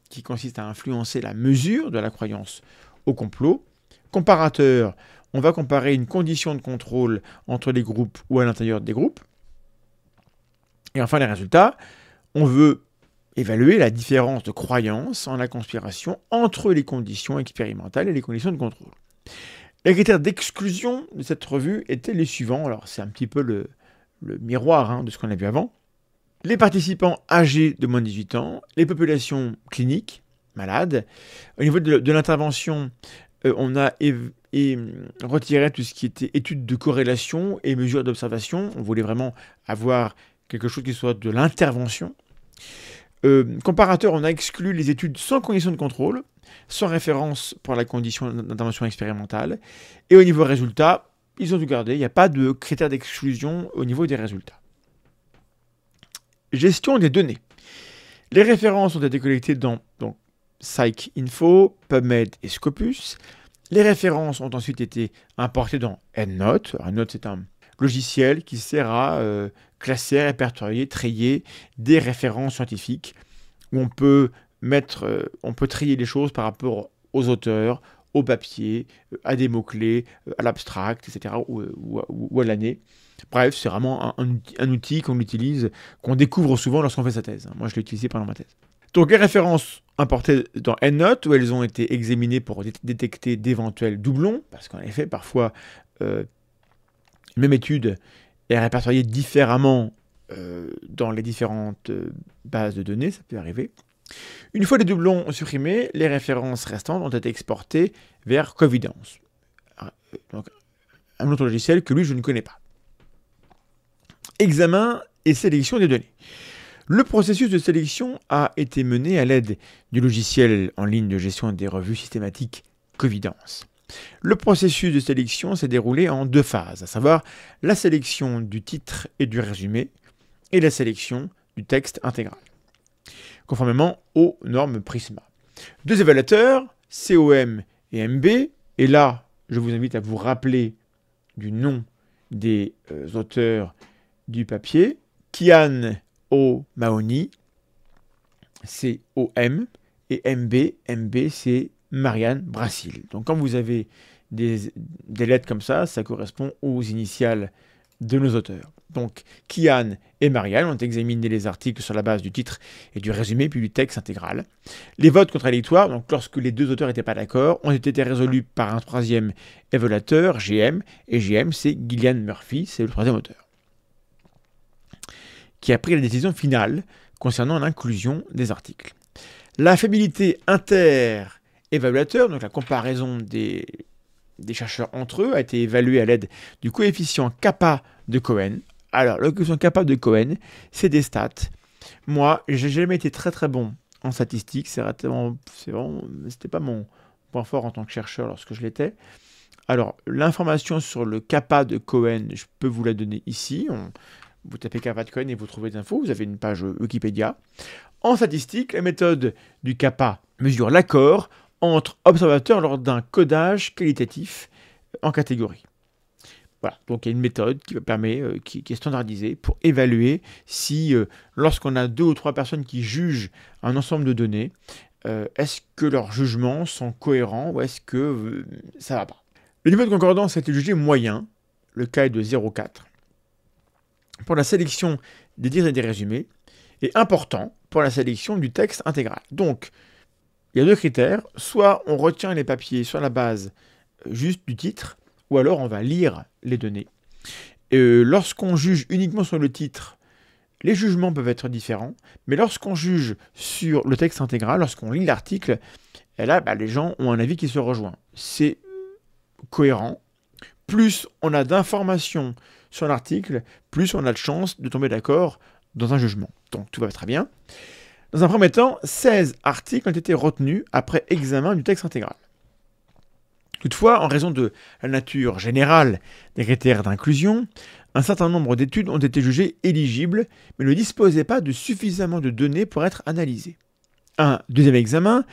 qui consiste à influencer la mesure de la croyance au complot. Comparateur, on va comparer une condition de contrôle entre les groupes ou à l'intérieur des groupes. Et enfin, les résultats, on veut évaluer la différence de croyance en la conspiration entre les conditions expérimentales et les conditions de contrôle. Les critères d'exclusion de cette revue étaient les suivants. Alors, c'est un petit peu le miroir de ce qu'on a vu avant. Les participants âgés de moins de 18 ans, les populations cliniques, malades. Au niveau de l'intervention, on a retiré tout ce qui était études de corrélation et mesures d'observation. On voulait vraiment avoir quelque chose qui soit de l'intervention. Comparateur, on a exclu les études sans condition de contrôle, sans référence pour la condition d'intervention expérimentale. Et au niveau résultat, ils ont tout gardé. Il n'y a pas de critères d'exclusion au niveau des résultats. Gestion des données. Les références ont été collectées dans PsycInfo, PubMed et Scopus. Les références ont ensuite été importées dans EndNote. EndNote, c'est un logiciel qui sert à classer, répertorier, trier des références scientifiques où on peut trier les choses par rapport aux auteurs, au papier, à des mots-clés, à l'abstract, etc., ou à l'année. Bref, c'est vraiment un outil qu'on utilise, qu'on découvre souvent lorsqu'on fait sa thèse. Moi, je l'ai utilisé pendant ma thèse. Donc, les références importées dans EndNote, où elles ont été examinées pour détecter d'éventuels doublons, parce qu'en effet, parfois, une même étude est répertoriée différemment dans les différentes bases de données, ça peut arriver. Une fois les doublons supprimés, les références restantes ont été exportées vers Covidence. Donc, un autre logiciel que lui, je ne connais pas. Examen et sélection des données. Le processus de sélection a été mené à l'aide du logiciel en ligne de gestion des revues systématiques Covidence. Le processus de sélection s'est déroulé en 2 phases, à savoir la sélection du titre et du résumé et la sélection du texte intégral, conformément aux normes Prisma. 2 évaluateurs, COM et MB, et là, je vous invite à vous rappeler du nom des auteurs du papier. Kian O'Mahony, c'est OM, et MB, c'est Marianne Brassil. Donc quand vous avez des lettres comme ça correspond aux initiales de nos auteurs. Donc Kian et Marianne ont examiné les articles sur la base du titre et du résumé, puis du texte intégral. Les votes contradictoires, donc lorsque les 2 auteurs n'étaient pas d'accord, ont été résolus par un 3e évaluateur, GM, et GM c'est Gillian Murphy, c'est le 3e auteur, qui a pris la décision finale concernant l'inclusion des articles. La fiabilité inter-évaluateur, donc la comparaison des chercheurs entre eux, a été évaluée à l'aide du coefficient kappa de Cohen. Alors, le coefficient kappa de Cohen, c'est des stats. Moi, j'ai jamais été très très bon en statistiques. C'était pas mon point fort en tant que chercheur lorsque je l'étais. Alors, l'information sur le kappa de Cohen, je peux vous la donner ici. Vous tapez kappa de Cohen et vous trouvez des infos. Vous avez une page Wikipédia. En statistique, la méthode du kappa mesure l'accord entre observateurs lors d'un codage qualitatif en catégorie. Voilà, donc il y a une méthode qui est standardisée pour évaluer si, lorsqu'on a 2 ou 3 personnes qui jugent un ensemble de données, est-ce que leurs jugements sont cohérents ou est-ce que ça ne va pas. Le niveau de concordance a été jugé moyen, le cas est de 0,4. Pour la sélection des titres et des résumés, et important pour la sélection du texte intégral. Donc, il y a 2 critères, soit on retient les papiers sur la base juste du titre, ou alors on va lire les données. Lorsqu'on juge uniquement sur le titre, les jugements peuvent être différents, mais lorsqu'on juge sur le texte intégral, lorsqu'on lit l'article, là, les gens ont un avis qui se rejoint. C'est cohérent. Plus on a d'informations sur l'article, plus on a de chances de tomber d'accord dans un jugement. Donc tout va très bien. Dans un premier temps, 16 articles ont été retenus après examen du texte intégral. Toutefois, en raison de la nature générale des critères d'inclusion, un certain nombre d'études ont été jugées éligibles, mais ne disposaient pas de suffisamment de données pour être analysées. Un 2e examen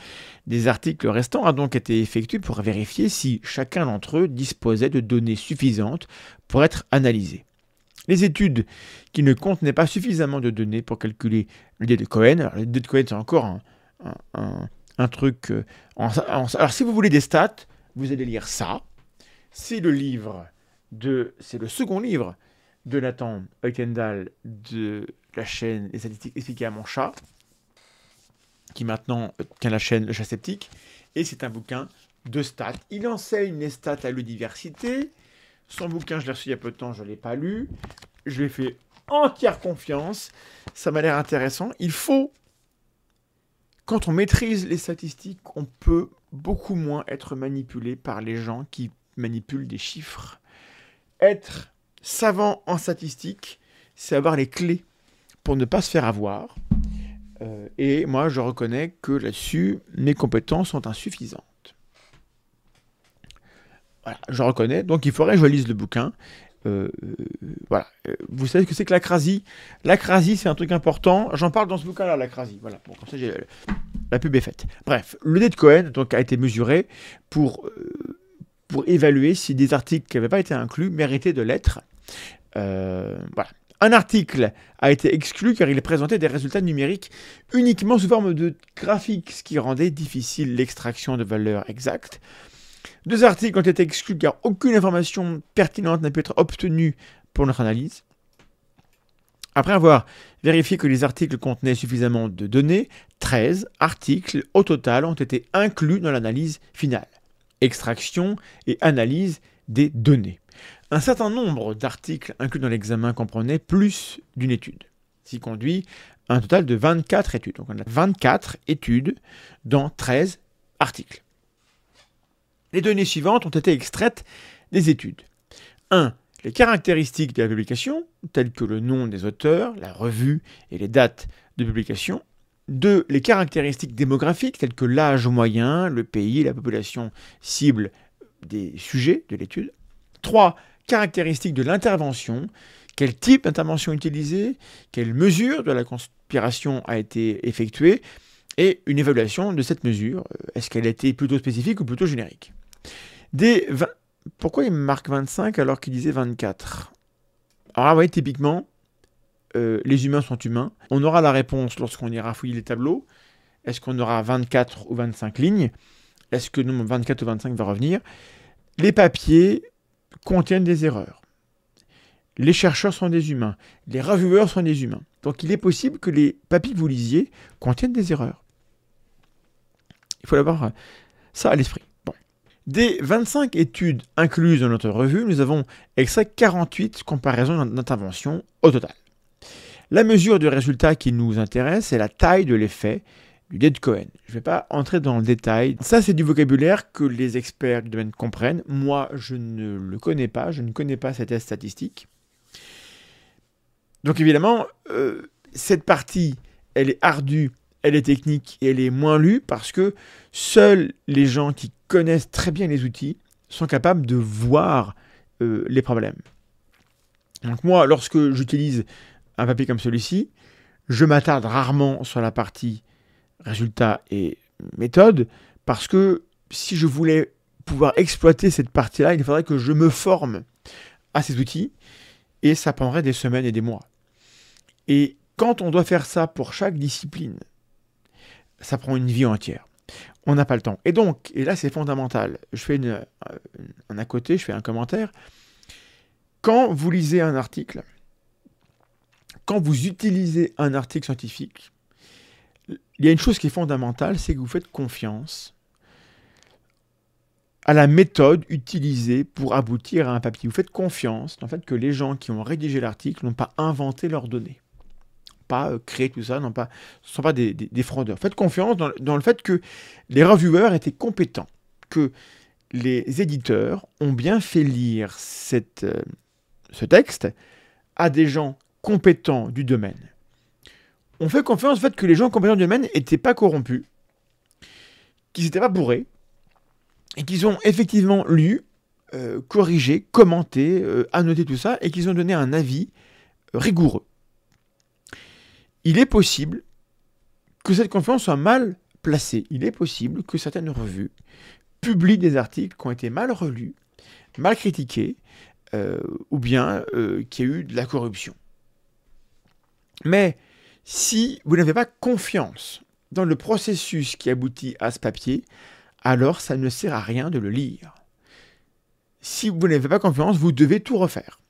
des articles restants a donc été effectué pour vérifier si chacun d'entre eux disposait de données suffisantes pour être analysés. Les études qui ne contenaient pas suffisamment de données pour calculer le dé de Cohen. Alors, le dé de Cohen, c'est encore un truc... alors, si vous voulez des stats, vous allez lire ça. C'est le second livre de Nathan Heukendahl de la chaîne Les statistiques expliquées à mon chat, qui maintenant tient la chaîne Le Chat Sceptique. Et c'est un bouquin de stats. Il enseigne les stats à l'université. Son bouquin, je l'ai reçu il y a peu de temps, je ne l'ai pas lu. Je lui ai fait entière confiance. Ça m'a l'air intéressant. Il faut, quand on maîtrise les statistiques, on peut beaucoup moins être manipulé par les gens qui manipulent des chiffres. Être savant en statistiques, c'est avoir les clés pour ne pas se faire avoir. Et moi, je reconnais que là-dessus, mes compétences sont insuffisantes. Voilà, je reconnais. Donc, il faudrait que je lise le bouquin. Voilà. Vous savez ce que c'est que l'acrasie? L'acrasie, c'est un truc important. J'en parle dans ce bouquin-là, l'acrasie. Voilà. Bon, comme ça, la pub est faite. Bref, le dé de Cohen donc, a été mesuré pour évaluer si des articles qui n'avaient pas été inclus méritaient de l'être. Voilà. Un article a été exclu car il présentait des résultats numériques uniquement sous forme de graphiques, ce qui rendait difficile l'extraction de valeurs exactes. 2 articles ont été exclus car aucune information pertinente n'a pu être obtenue pour notre analyse. Après avoir vérifié que les articles contenaient suffisamment de données, 13 articles au total ont été inclus dans l'analyse finale. Extraction et analyse des données. Un certain nombre d'articles inclus dans l'examen comprenaient plus d'une étude, ce qui conduit à un total de 24 études. Donc on a 24 études dans 13 articles. Les données suivantes ont été extraites des études. 1. Les caractéristiques de la publication, telles que le nom des auteurs, la revue et les dates de publication. 2. Les caractéristiques démographiques, telles que l'âge moyen, le pays, la population cible des sujets de l'étude. 3. Caractéristiques de l'intervention, quel type d'intervention utilisée, quelle mesure de la conspiration a été effectuée, et une évaluation de cette mesure. Est-ce qu'elle a été plutôt spécifique ou plutôt générique? Pourquoi il me marque 25 alors qu'il disait 24? Alors là, vous voyez, typiquement, les humains sont humains. On aura la réponse lorsqu'on ira fouiller les tableaux. Est-ce qu'on aura 24 ou 25 lignes? Est-ce que le nombre 24 ou 25 va revenir? Les papiers contiennent des erreurs. Les chercheurs sont des humains. Les reviewers sont des humains. Donc il est possible que les papiers que vous lisiez contiennent des erreurs. Il faut avoir ça à l'esprit. Bon. Des 25 études incluses dans notre revue, nous avons extrait 48 comparaisons d'intervention au total. La mesure du résultat qui nous intéresse, c'est la taille de l'effet du dé de Cohen. Je ne vais pas entrer dans le détail. Ça, c'est du vocabulaire que les experts du domaine comprennent. Moi, je ne le connais pas. Je ne connais pas ces tests statistiques. Donc évidemment, cette partie, elle est ardue, elle est technique et elle est moins lue parce que seuls les gens qui connaissent très bien les outils sont capables de voir les problèmes. Donc moi, lorsque j'utilise un papier comme celui-ci, je m'attarde rarement sur la partie résultats et méthodes parce que si je voulais pouvoir exploiter cette partie-là, il faudrait que je me forme à ces outils et ça prendrait des semaines et des mois. Et quand on doit faire ça pour chaque discipline, ça prend une vie entière. On n'a pas le temps. Et donc, et là c'est fondamental, je fais un à côté, je fais un commentaire. Quand vous lisez un article, quand vous utilisez un article scientifique, il y a une chose qui est fondamentale, c'est que vous faites confiance à la méthode utilisée pour aboutir à un papier. Vous faites confiance dans le fait que les gens qui ont rédigé l'article n'ont pas inventé leurs données, pas créé tout ça, ce ne sont pas des fraudeurs. Faites confiance dans le fait que les reviewers étaient compétents, que les éditeurs ont bien fait lire ce texte à des gens compétents du domaine. On fait confiance au fait que les gens compétents du domaine n'étaient pas corrompus, qu'ils n'étaient pas bourrés, et qu'ils ont effectivement lu, corrigé, commenté, annoté tout ça, et qu'ils ont donné un avis rigoureux. Il est possible que cette confiance soit mal placée. Il est possible que certaines revues publient des articles qui ont été mal relus, mal critiqués, ou bien qu'il y a eu de la corruption. Mais si vous n'avez pas confiance dans le processus qui aboutit à ce papier, alors ça ne sert à rien de le lire. Si vous n'avez pas confiance, vous devez tout refaire.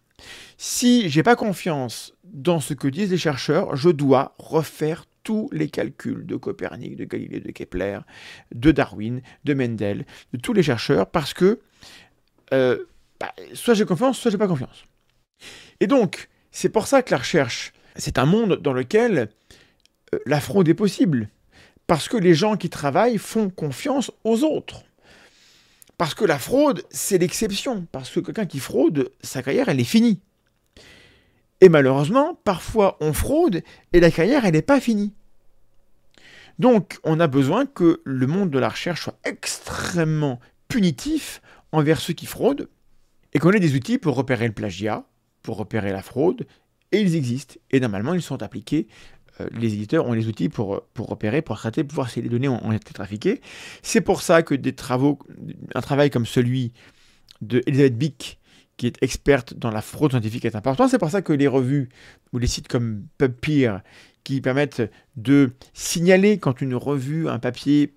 Si j'ai pas confiance dans ce que disent les chercheurs, je dois refaire tous les calculs de Copernic, de Galilée, de Kepler, de Darwin, de Mendel, de tous les chercheurs, parce que soit j'ai confiance, soit j'ai pas confiance. Et donc, c'est pour ça que la recherche, c'est un monde dans lequel la fraude est possible. Parce que les gens qui travaillent font confiance aux autres. Parce que la fraude, c'est l'exception. Parce que quelqu'un qui fraude, sa carrière, elle est finie. Et malheureusement, parfois, on fraude et la carrière, elle n'est pas finie. Donc, on a besoin que le monde de la recherche soit extrêmement punitif envers ceux qui fraudent et qu'on ait des outils pour repérer le plagiat, pour repérer la fraude, et ils existent. Et normalement, ils sont appliqués. Les éditeurs ont les outils pour repérer, pour traiter, pour voir si les données ont été trafiquées. C'est pour ça que un travail comme celui de Elisabeth Bik, qui est experte dans la fraude scientifique, est important. C'est pour ça que les revues ou les sites comme PubPeer, qui permettent de signaler quand une revue, un papier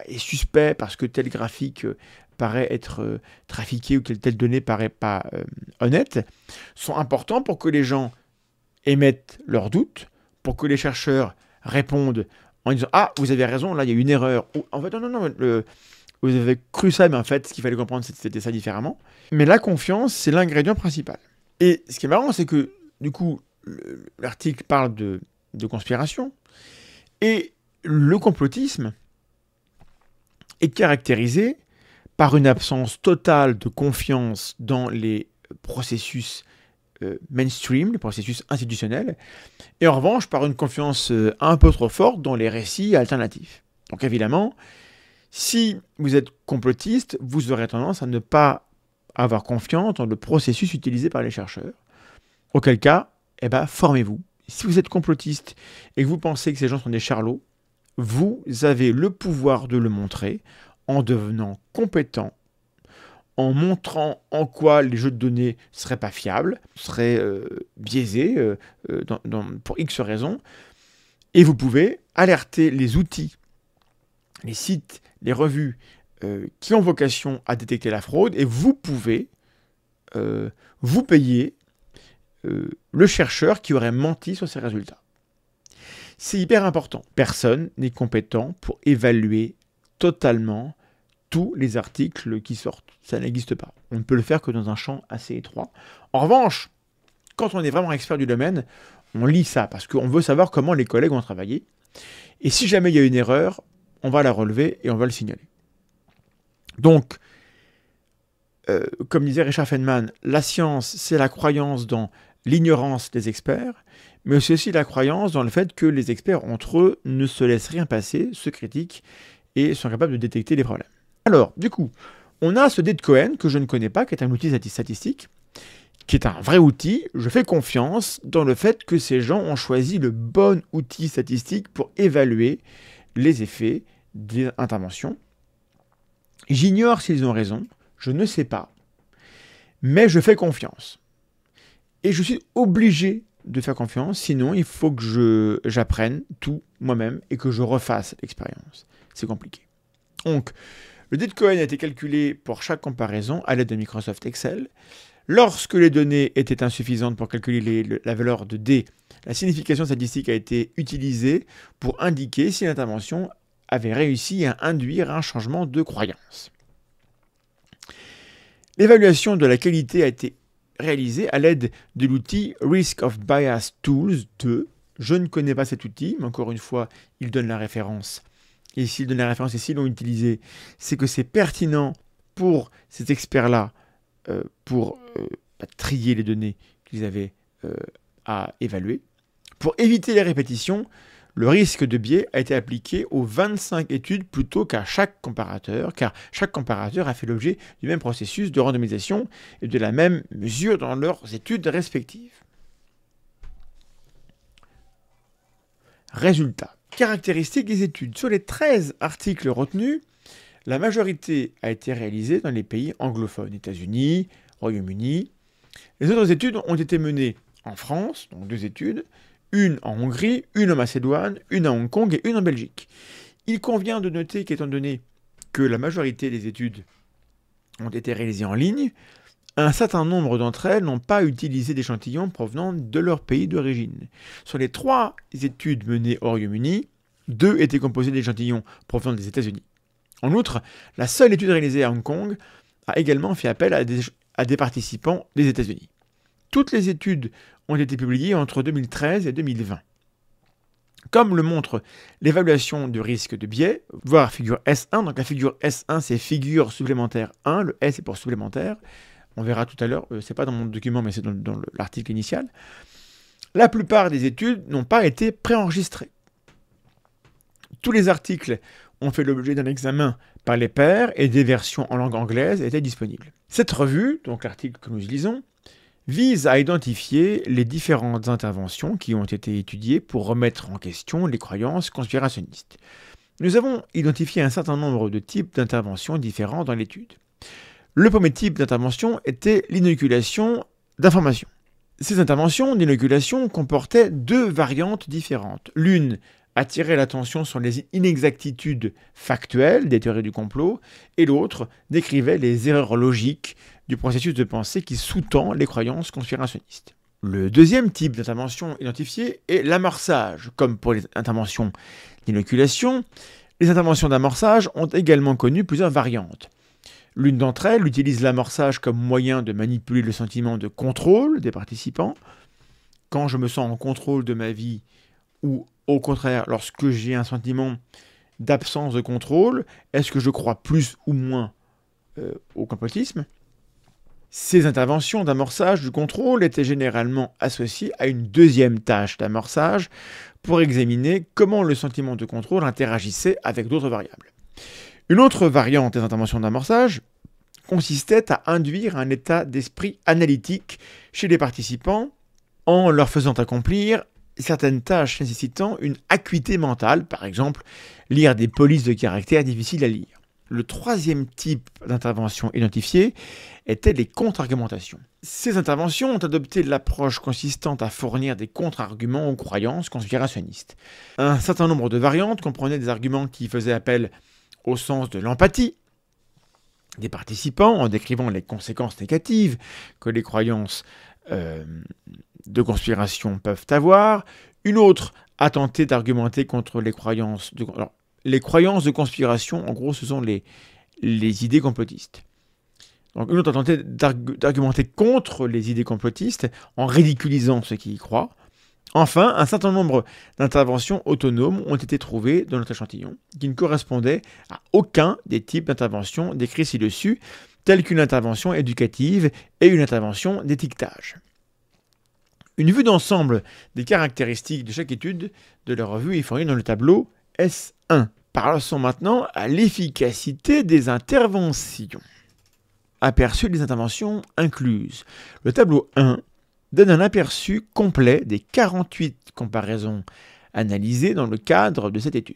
est suspect parce que tel graphique paraît être trafiqué ou que telle donnée paraît pas honnête, sont importants pour que les gens émettent leurs doutes, pour que les chercheurs répondent en disant « Ah, vous avez raison, là, il y a une erreur. » Ou en fait, non, vous avez cru ça, mais en fait, ce qu'il fallait comprendre, c'était ça différemment. Mais la confiance, c'est l'ingrédient principal. Et ce qui est marrant, c'est que, du coup, l'article parle de conspiration, et le complotisme est caractérisé par une absence totale de confiance dans les processus mainstream, les processus institutionnels, et en revanche par une confiance un peu trop forte dans les récits alternatifs. Donc évidemment, si vous êtes complotiste, vous aurez tendance à ne pas avoir confiance dans le processus utilisé par les chercheurs. Auquel cas, formez-vous. Si vous êtes complotiste et que vous pensez que ces gens sont des charlots, vous avez le pouvoir de le montrer en devenant compétent, en montrant en quoi les jeux de données ne seraient pas fiables, seraient biaisés pour X raisons. Et vous pouvez alerter les outils, les sites, les revues qui ont vocation à détecter la fraude, et vous pouvez vous payer le chercheur qui aurait menti sur ses résultats. C'est hyper important. Personne n'est compétent pour évaluer totalement tous les articles qui sortent. Ça n'existe pas. On ne peut le faire que dans un champ assez étroit. En revanche, quand on est vraiment expert du domaine, on lit ça parce qu'on veut savoir comment les collègues ont travaillé. Et si jamais il y a une erreur, on va la relever et on va le signaler. Donc, comme disait Richard Feynman, la science, c'est la croyance dans l'ignorance des experts, mais c'est aussi la croyance dans le fait que les experts, entre eux, ne se laissent rien passer, se critiquent et sont capables de détecter les problèmes. Alors, du coup, on a ce dé de Cohen que je ne connais pas, qui est un outil statistique, qui est un vrai outil. Je fais confiance dans le fait que ces gens ont choisi le bon outil statistique pour évaluer les effets des interventions. J'ignore s'ils ont raison, je ne sais pas, mais je fais confiance. Et je suis obligé de faire confiance, sinon il faut que j'apprenne tout moi-même et que je refasse l'expérience. C'est compliqué. Donc, le dé de Cohen a été calculé pour chaque comparaison à l'aide de Microsoft Excel. Lorsque les données étaient insuffisantes pour calculer la valeur de D, la signification statistique a été utilisée pour indiquer si l'intervention avait réussi à induire un changement de croyance. L'évaluation de la qualité a été réalisée à l'aide de l'outil Risk of Bias Tools 2. Je ne connais pas cet outil, mais encore une fois, il donne la référence. Et s'il donne la référence et s'ils l'ont utilisé, c'est que c'est pertinent pour ces experts-là pour trier les données qu'ils avaient à évaluer. Pour éviter les répétitions, le risque de biais a été appliqué aux 25 études plutôt qu'à chaque comparateur, car chaque comparateur a fait l'objet du même processus de randomisation et de la même mesure dans leurs études respectives. Résultat. Caractéristiques des études. Sur les 13 articles retenus, la majorité a été réalisée dans les pays anglophones, États-Unis, Royaume-Uni, Les autres études ont été menées en France, donc 2 études, une en Hongrie, une en Macédoine, une à Hong Kong et une en Belgique. Il convient de noter qu'étant donné que la majorité des études ont été réalisées en ligne, un certain nombre d'entre elles n'ont pas utilisé d'échantillons provenant de leur pays d'origine. Sur les 3 études menées au Royaume-Uni, 2 étaient composées d'échantillons provenant des États-Unis. En outre, la seule étude réalisée à Hong Kong a également fait appel à des participants des États-Unis. Toutes les études ont été publiées entre 2013 et 2020. Comme le montre l'évaluation du risque de biais, voire figure S1, donc la figure S1 c'est figure supplémentaire 1, le S est pour supplémentaire, on verra tout à l'heure, c'est pas dans mon document mais c'est dans l'article initial. La plupart des études n'ont pas été préenregistrées. Tous les articles ont fait l'objet d'un examen par les pairs et des versions en langue anglaise étaient disponibles. Cette revue, donc l'article que nous lisons, vise à identifier les différentes interventions qui ont été étudiées pour remettre en question les croyances conspirationnistes. Nous avons identifié un certain nombre de types d'interventions différents dans l'étude. Le premier type d'intervention était l'inoculation d'informations. Ces interventions d'inoculation comportaient 2 variantes différentes. L'une attirait l'attention sur les inexactitudes factuelles des théories du complot, et l'autre décrivait les erreurs logiques du processus de pensée qui sous-tend les croyances conspirationnistes. Le deuxième type d'intervention identifié est l'amorçage. Comme pour les interventions d'inoculation, les interventions d'amorçage ont également connu plusieurs variantes. L'une d'entre elles utilise l'amorçage comme moyen de manipuler le sentiment de contrôle des participants. Quand je me sens en contrôle de ma vie, ou au contraire, lorsque j'ai un sentiment d'absence de contrôle, est-ce que je crois plus ou moins au complotisme ? Ces interventions d'amorçage du contrôle étaient généralement associées à une deuxième tâche d'amorçage pour examiner comment le sentiment de contrôle interagissait avec d'autres variables. Une autre variante des interventions d'amorçage consistait à induire un état d'esprit analytique chez les participants en leur faisant accomplir certaines tâches nécessitant une acuité mentale, par exemple lire des polices de caractère difficiles à lire. Le troisième type d'intervention identifiée était les contre-argumentations. Ces interventions ont adopté l'approche consistant à fournir des contre-arguments aux croyances conspirationnistes. Un certain nombre de variantes comprenaient des arguments qui faisaient appel au sens de l'empathie des participants en décrivant les conséquences négatives que les croyances de conspiration peuvent avoir. Une autre a tenté d'argumenter contre les croyances de... Alors, les croyances de conspiration, en gros, ce sont les idées complotistes. Donc, une autre a tenté d'argumenter contre les idées complotistes en ridiculisant ceux qui y croient. Enfin, un certain nombre d'interventions autonomes ont été trouvées dans notre échantillon qui ne correspondaient à aucun des types d'interventions décrits ci-dessus, telles qu'une intervention éducative et une intervention d'étiquetage. Une vue d'ensemble des caractéristiques de chaque étude de la revue est fournie dans le tableau S1. Passons maintenant à l'efficacité des interventions. Aperçu des interventions incluses. Le tableau 1 donne un aperçu complet des 48 comparaisons analysées dans le cadre de cette étude,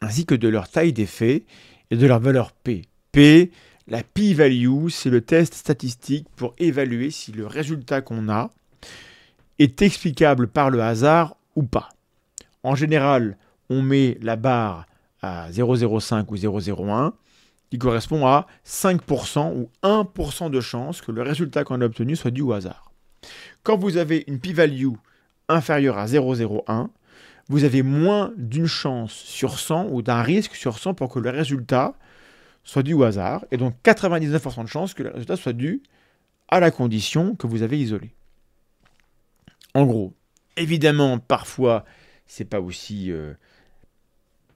ainsi que de leur taille d'effet et de leur valeur P. P, la p-value, c'est le test statistique pour évaluer si le résultat qu'on a est explicable par le hasard ou pas. En général, on met la barre à 0,05 ou 0,01, qui correspond à 5% ou 1% de chance que le résultat qu'on a obtenu soit dû au hasard. Quand vous avez une p-value inférieure à 0,01, vous avez moins d'une chance sur 100 ou d'un risque sur 100 pour que le résultat soit dû au hasard, et donc 99% de chance que le résultat soit dû à la condition que vous avez isolée. En gros, évidemment, parfois, c'est pas aussi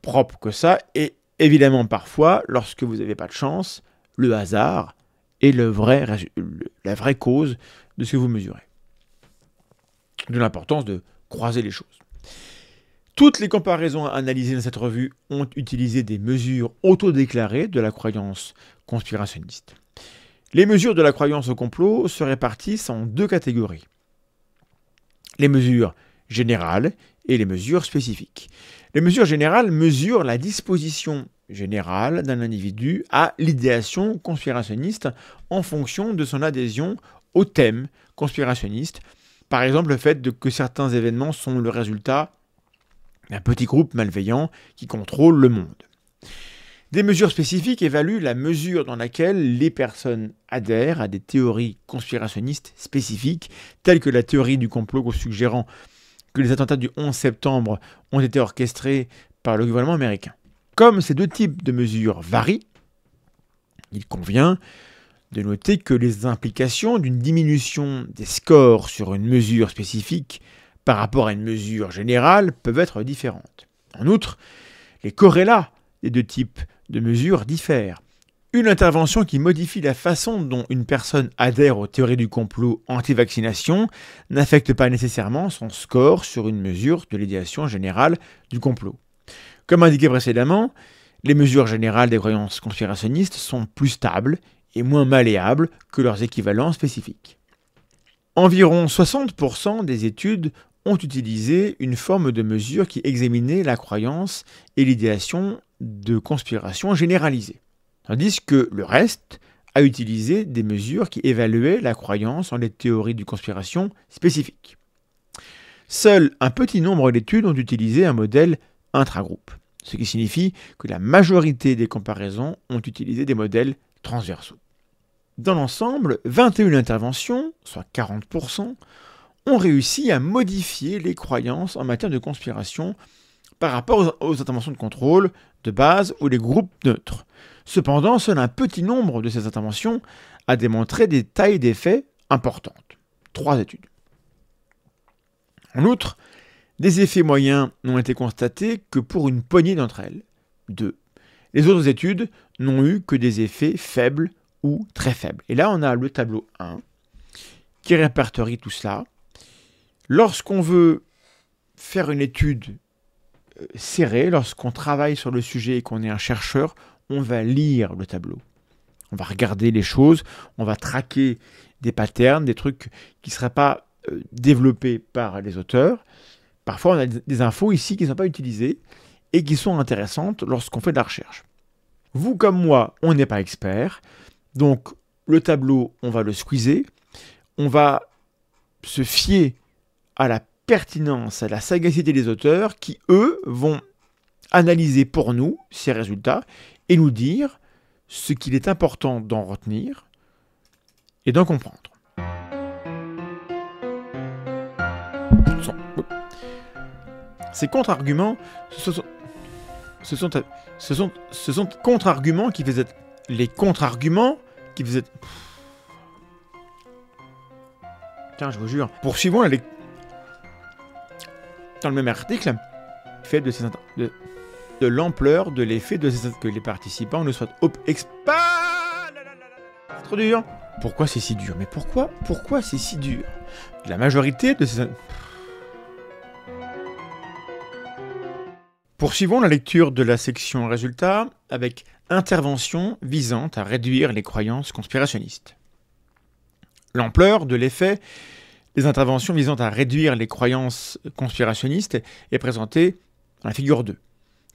propre que ça, et évidemment, parfois, lorsque vous n'avez pas de chance, le hasard est la vraie cause de ce que vous mesurez. De l'importance de croiser les choses. Toutes les comparaisons analysées dans cette revue ont utilisé des mesures autodéclarées de la croyance conspirationniste. Les mesures de la croyance au complot se répartissent en 2 catégories. Les mesures générales et les mesures spécifiques. Les mesures générales mesurent la disposition générale d'un individu à l'idéation conspirationniste en fonction de son adhésion au thème conspirationniste. Par exemple, le fait que certains événements sont le résultat d'un petit groupe malveillant qui contrôle le monde. Des mesures spécifiques évaluent la mesure dans laquelle les personnes adhèrent à des théories conspirationnistes spécifiques, telles que la théorie du complot suggérant que les attentats du 11 septembre ont été orchestrés par le gouvernement américain. Comme ces deux types de mesures varient, il convient de noter que les implications d'une diminution des scores sur une mesure spécifique par rapport à une mesure générale peuvent être différentes. En outre, les corrélats des deux types de mesures diffèrent. Une intervention qui modifie la façon dont une personne adhère aux théories du complot anti-vaccination n'affecte pas nécessairement son score sur une mesure de l'idéation générale du complot. Comme indiqué précédemment, les mesures générales des croyances conspirationnistes sont plus stables et moins malléables que leurs équivalents spécifiques. Environ 60% des études ont utilisé une forme de mesure qui examinait la croyance et l'idéation de conspiration généralisée, tandis que le reste a utilisé des mesures qui évaluaient la croyance en les théories de conspiration spécifiques. Seul un petit nombre d'études ont utilisé un modèle intragroupe, ce qui signifie que la majorité des comparaisons ont utilisé des modèles transversaux. Dans l'ensemble, 21 interventions, soit 40%, ont réussi à modifier les croyances en matière de conspiration par rapport aux interventions de contrôle, de base ou des groupes neutres. Cependant, seul un petit nombre de ces interventions a démontré des tailles d'effets importantes. 3 études. En outre, des effets moyens n'ont été constatés que pour une poignée d'entre elles. 2. Les autres études n'ont eu que des effets faibles ou très faibles. Et là, on a le tableau 1 qui répertorie tout cela. Lorsqu'on veut faire une étude serrée, lorsqu'on travaille sur le sujet et qu'on est un chercheur, on va lire le tableau. On va regarder les choses, on va traquer des patterns, des trucs qui ne seraient pas développés par les auteurs. Parfois, on a des infos ici qui ne sont pas utilisées et qui sont intéressantes lorsqu'on fait de la recherche. Vous comme moi, on n'est pas expert, donc le tableau, on va le squeezer, on va se fier à la pertinence, à la sagacité des auteurs qui, eux, vont analyser pour nous ces résultats et nous dire ce qu'il est important d'en retenir et d'en comprendre. Ces contre-arguments, ce sont contre-arguments qui faisaient les contre-arguments qui faisaient. Tiens, je vous jure. Poursuivons la lecture. Dans le même article, fait de l'ampleur de l'effet de ces que les participants ne soient c'est trop dur. Pourquoi c'est si dur? Mais pourquoi c'est si dur? La majorité de ces. Poursuivons la lecture de la section résultats avec intervention visant à réduire les croyances conspirationnistes. L'ampleur de l'effet des interventions visant à réduire les croyances conspirationnistes est présentée dans la figure 2.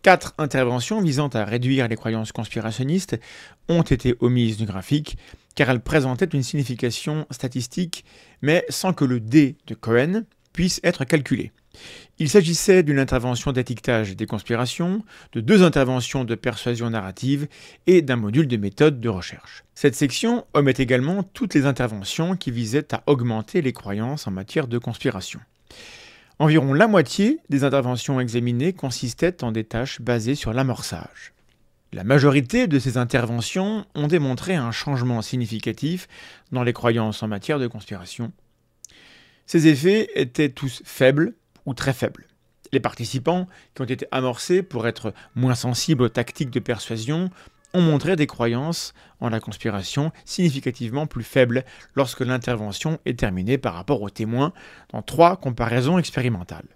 4 interventions visant à réduire les croyances conspirationnistes ont été omises du graphique car elles présentaient une signification statistique mais sans que le D de Cohen puisse être calculé. Il s'agissait d'une intervention d'étiquetage des conspirations, de 2 interventions de persuasion narrative et d'un module de méthode de recherche. Cette section omet également toutes les interventions qui visaient à augmenter les croyances en matière de conspiration. Environ la moitié des interventions examinées consistaient en des tâches basées sur l'amorçage. La majorité de ces interventions ont démontré un changement significatif dans les croyances en matière de conspiration. Ces effets étaient tous faibles ou très faibles. Les participants qui ont été amorcés pour être moins sensibles aux tactiques de persuasion ont montré des croyances en la conspiration significativement plus faibles lorsque l'intervention est terminée par rapport aux témoins dans 3 comparaisons expérimentales.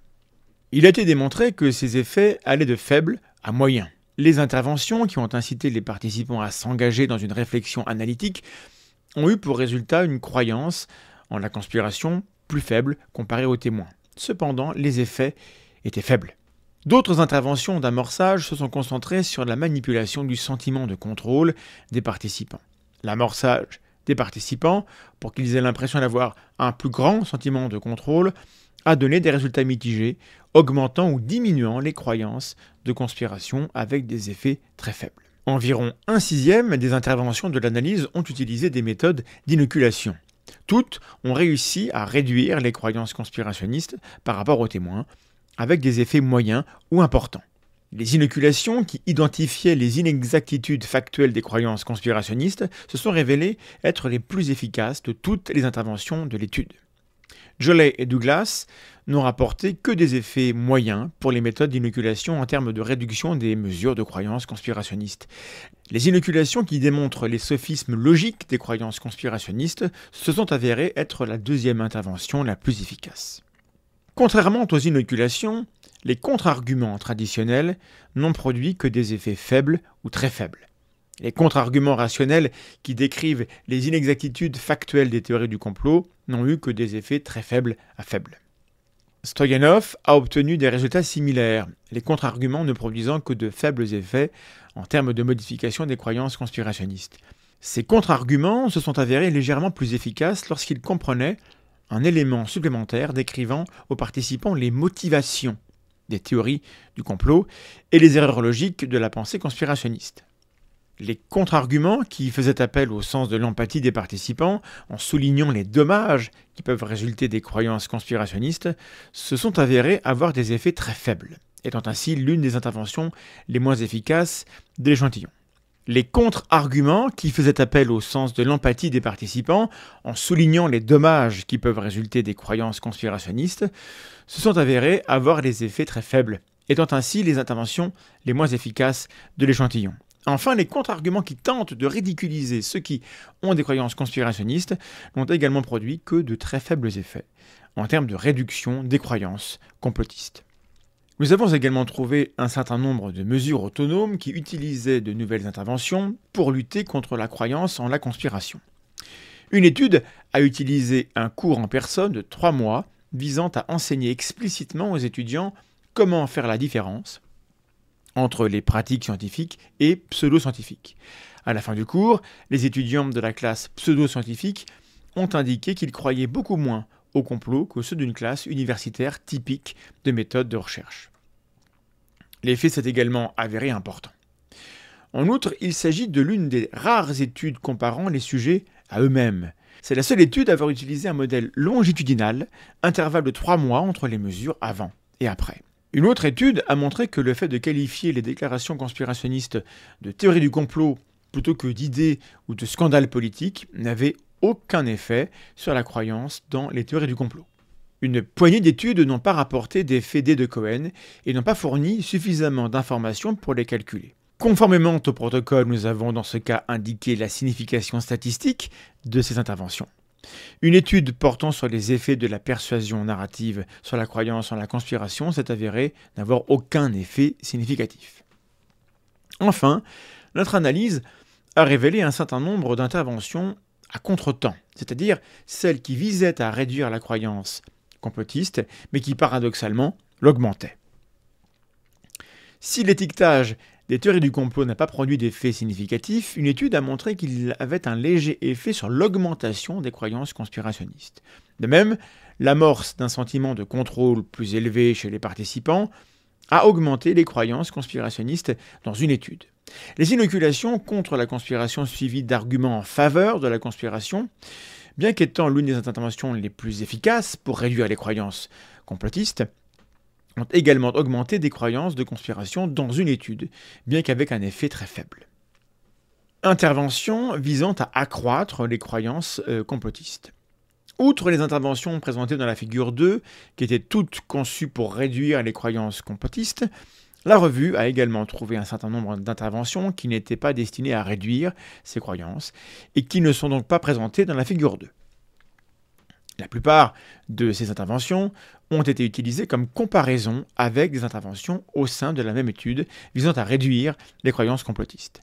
Il a été démontré que ces effets allaient de faibles à moyens. Les interventions qui ont incité les participants à s'engager dans une réflexion analytique ont eu pour résultat une croyance en la conspiration plus faible comparée aux témoins. Cependant, les effets étaient faibles. D'autres interventions d'amorçage se sont concentrées sur la manipulation du sentiment de contrôle des participants. L'amorçage des participants, pour qu'ils aient l'impression d'avoir un plus grand sentiment de contrôle, a donné des résultats mitigés, augmentant ou diminuant les croyances de conspiration avec des effets très faibles. Environ 1/6 des interventions de l'analyse ont utilisé des méthodes d'inoculation. Toutes ont réussi à réduire les croyances conspirationnistes par rapport aux témoins, avec des effets moyens ou importants. Les inoculations qui identifiaient les inexactitudes factuelles des croyances conspirationnistes se sont révélées être les plus efficaces de toutes les interventions de l'étude. Jolley et Douglas n'ont rapporté que des effets moyens pour les méthodes d'inoculation en termes de réduction des mesures de croyances conspirationnistes. Les inoculations qui démontrent les sophismes logiques des croyances conspirationnistes se sont avérées être la deuxième intervention la plus efficace. Contrairement aux inoculations, les contre-arguments traditionnels n'ont produit que des effets faibles ou très faibles. Les contre-arguments rationnels qui décrivent les inexactitudes factuelles des théories du complot n'ont eu que des effets très faibles à faibles. Stroganov a obtenu des résultats similaires, les contre-arguments ne produisant que de faibles effets en termes de modification des croyances conspirationnistes. Ces contre-arguments se sont avérés légèrement plus efficaces lorsqu'ils comprenaient un élément supplémentaire décrivant aux participants les motivations des théories du complot et les erreurs logiques de la pensée conspirationniste. Les contre-arguments qui faisaient appel au sens de l'empathie des participants, en soulignant les dommages qui peuvent résulter des croyances conspirationnistes, se sont avérés avoir des effets très faibles, étant ainsi l'une des interventions les moins efficaces de l'échantillon. Les contre-arguments qui faisaient appel au sens de l'empathie des participants, en soulignant les dommages qui peuvent résulter des croyances conspirationnistes, se sont avérés avoir des effets très faibles, étant ainsi les interventions les moins efficaces de l'échantillon. Enfin, les contre-arguments qui tentent de ridiculiser ceux qui ont des croyances conspirationnistes n'ont également produit que de très faibles effets, en termes de réduction des croyances complotistes. Nous avons également trouvé un certain nombre de mesures autonomes qui utilisaient de nouvelles interventions pour lutter contre la croyance en la conspiration. Une étude a utilisé un cours en personne de 3 mois visant à enseigner explicitement aux étudiants comment faire la différence entre les pratiques scientifiques et pseudo-scientifiques. À la fin du cours, les étudiants de la classe pseudo-scientifique ont indiqué qu'ils croyaient beaucoup moins au complot que ceux d'une classe universitaire typique de méthode de recherche. L'effet s'est également avéré important. En outre, il s'agit de l'une des rares études comparant les sujets à eux-mêmes. C'est la seule étude à avoir utilisé un modèle longitudinal, intervalle de 3 mois entre les mesures avant et après. Une autre étude a montré que le fait de qualifier les déclarations conspirationnistes de théorie du complot plutôt que d'idées ou de scandales politiques n'avait aucun effet sur la croyance dans les théories du complot. Une poignée d'études n'ont pas rapporté d'effets D de Cohen et n'ont pas fourni suffisamment d'informations pour les calculer. Conformément au protocole, nous avons dans ce cas indiqué la signification statistique de ces interventions. Une étude portant sur les effets de la persuasion narrative sur la croyance en la conspiration s'est avérée n'avoir aucun effet significatif. Enfin, notre analyse a révélé un certain nombre d'interventions à contretemps, c'est-à-dire celles qui visaient à réduire la croyance complotiste, mais qui paradoxalement l'augmentaient. Si l'étiquetage des théories du complot n'a pas produit d'effet significatif, une étude a montré qu'il avait un léger effet sur l'augmentation des croyances conspirationnistes. De même, l'amorce d'un sentiment de contrôle plus élevé chez les participants a augmenté les croyances conspirationnistes dans une étude. Les inoculations contre la conspiration suivies d'arguments en faveur de la conspiration, bien qu'étant l'une des interventions les plus efficaces pour réduire les croyances complotistes, ont également augmenté des croyances de conspiration dans une étude, bien qu'avec un effet très faible. Intervention visant à accroître les croyances complotistes. Outre les interventions présentées dans la figure 2, qui étaient toutes conçues pour réduire les croyances complotistes, la revue a également trouvé un certain nombre d'interventions qui n'étaient pas destinées à réduire ces croyances et qui ne sont donc pas présentées dans la figure 2. La plupart de ces interventions ont été utilisées comme comparaison avec des interventions au sein de la même étude visant à réduire les croyances complotistes.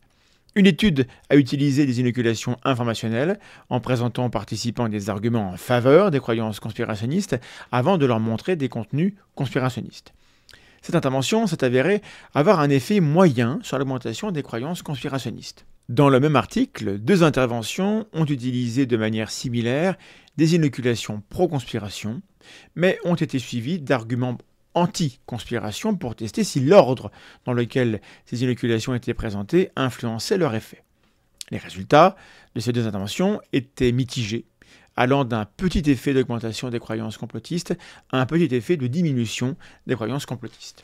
Une étude a utilisé des inoculations informationnelles en présentant aux participants des arguments en faveur des croyances conspirationnistes avant de leur montrer des contenus conspirationnistes. Cette intervention s'est avérée avoir un effet moyen sur l'augmentation des croyances conspirationnistes. Dans le même article, 2 interventions ont utilisé de manière similaire des inoculations pro-conspiration, mais ont été suivies d'arguments anti-conspiration pour tester si l'ordre dans lequel ces inoculations étaient présentées influençait leur effet. Les résultats de ces 2 interventions étaient mitigés, allant d'un petit effet d'augmentation des croyances complotistes à un petit effet de diminution des croyances complotistes.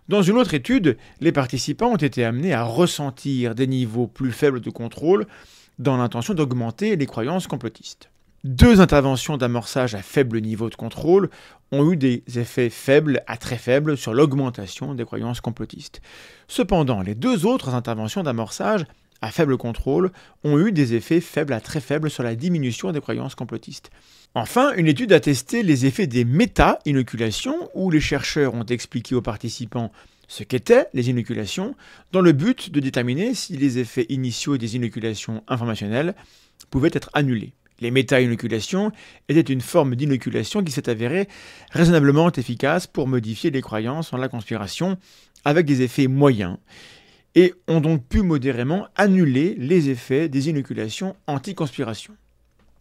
Dans une autre étude, les participants ont été amenés à ressentir des niveaux plus faibles de contrôle dans l'intention d'augmenter les croyances complotistes. 2 interventions d'amorçage à faible niveau de contrôle ont eu des effets faibles à très faibles sur l'augmentation des croyances complotistes. Cependant, les 2 autres interventions d'amorçage à faible contrôle ont eu des effets faibles à très faibles sur la diminution des croyances complotistes. Enfin, une étude a testé les effets des méta-inoculations, où les chercheurs ont expliqué aux participants ce qu'étaient les inoculations, dans le but de déterminer si les effets initiaux des inoculations informationnelles pouvaient être annulés. Les méta-inoculations étaient une forme d'inoculation qui s'est avérée raisonnablement efficace pour modifier les croyances en la conspiration, avec des effets moyens, et ont donc pu modérément annuler les effets des inoculations anti-conspiration.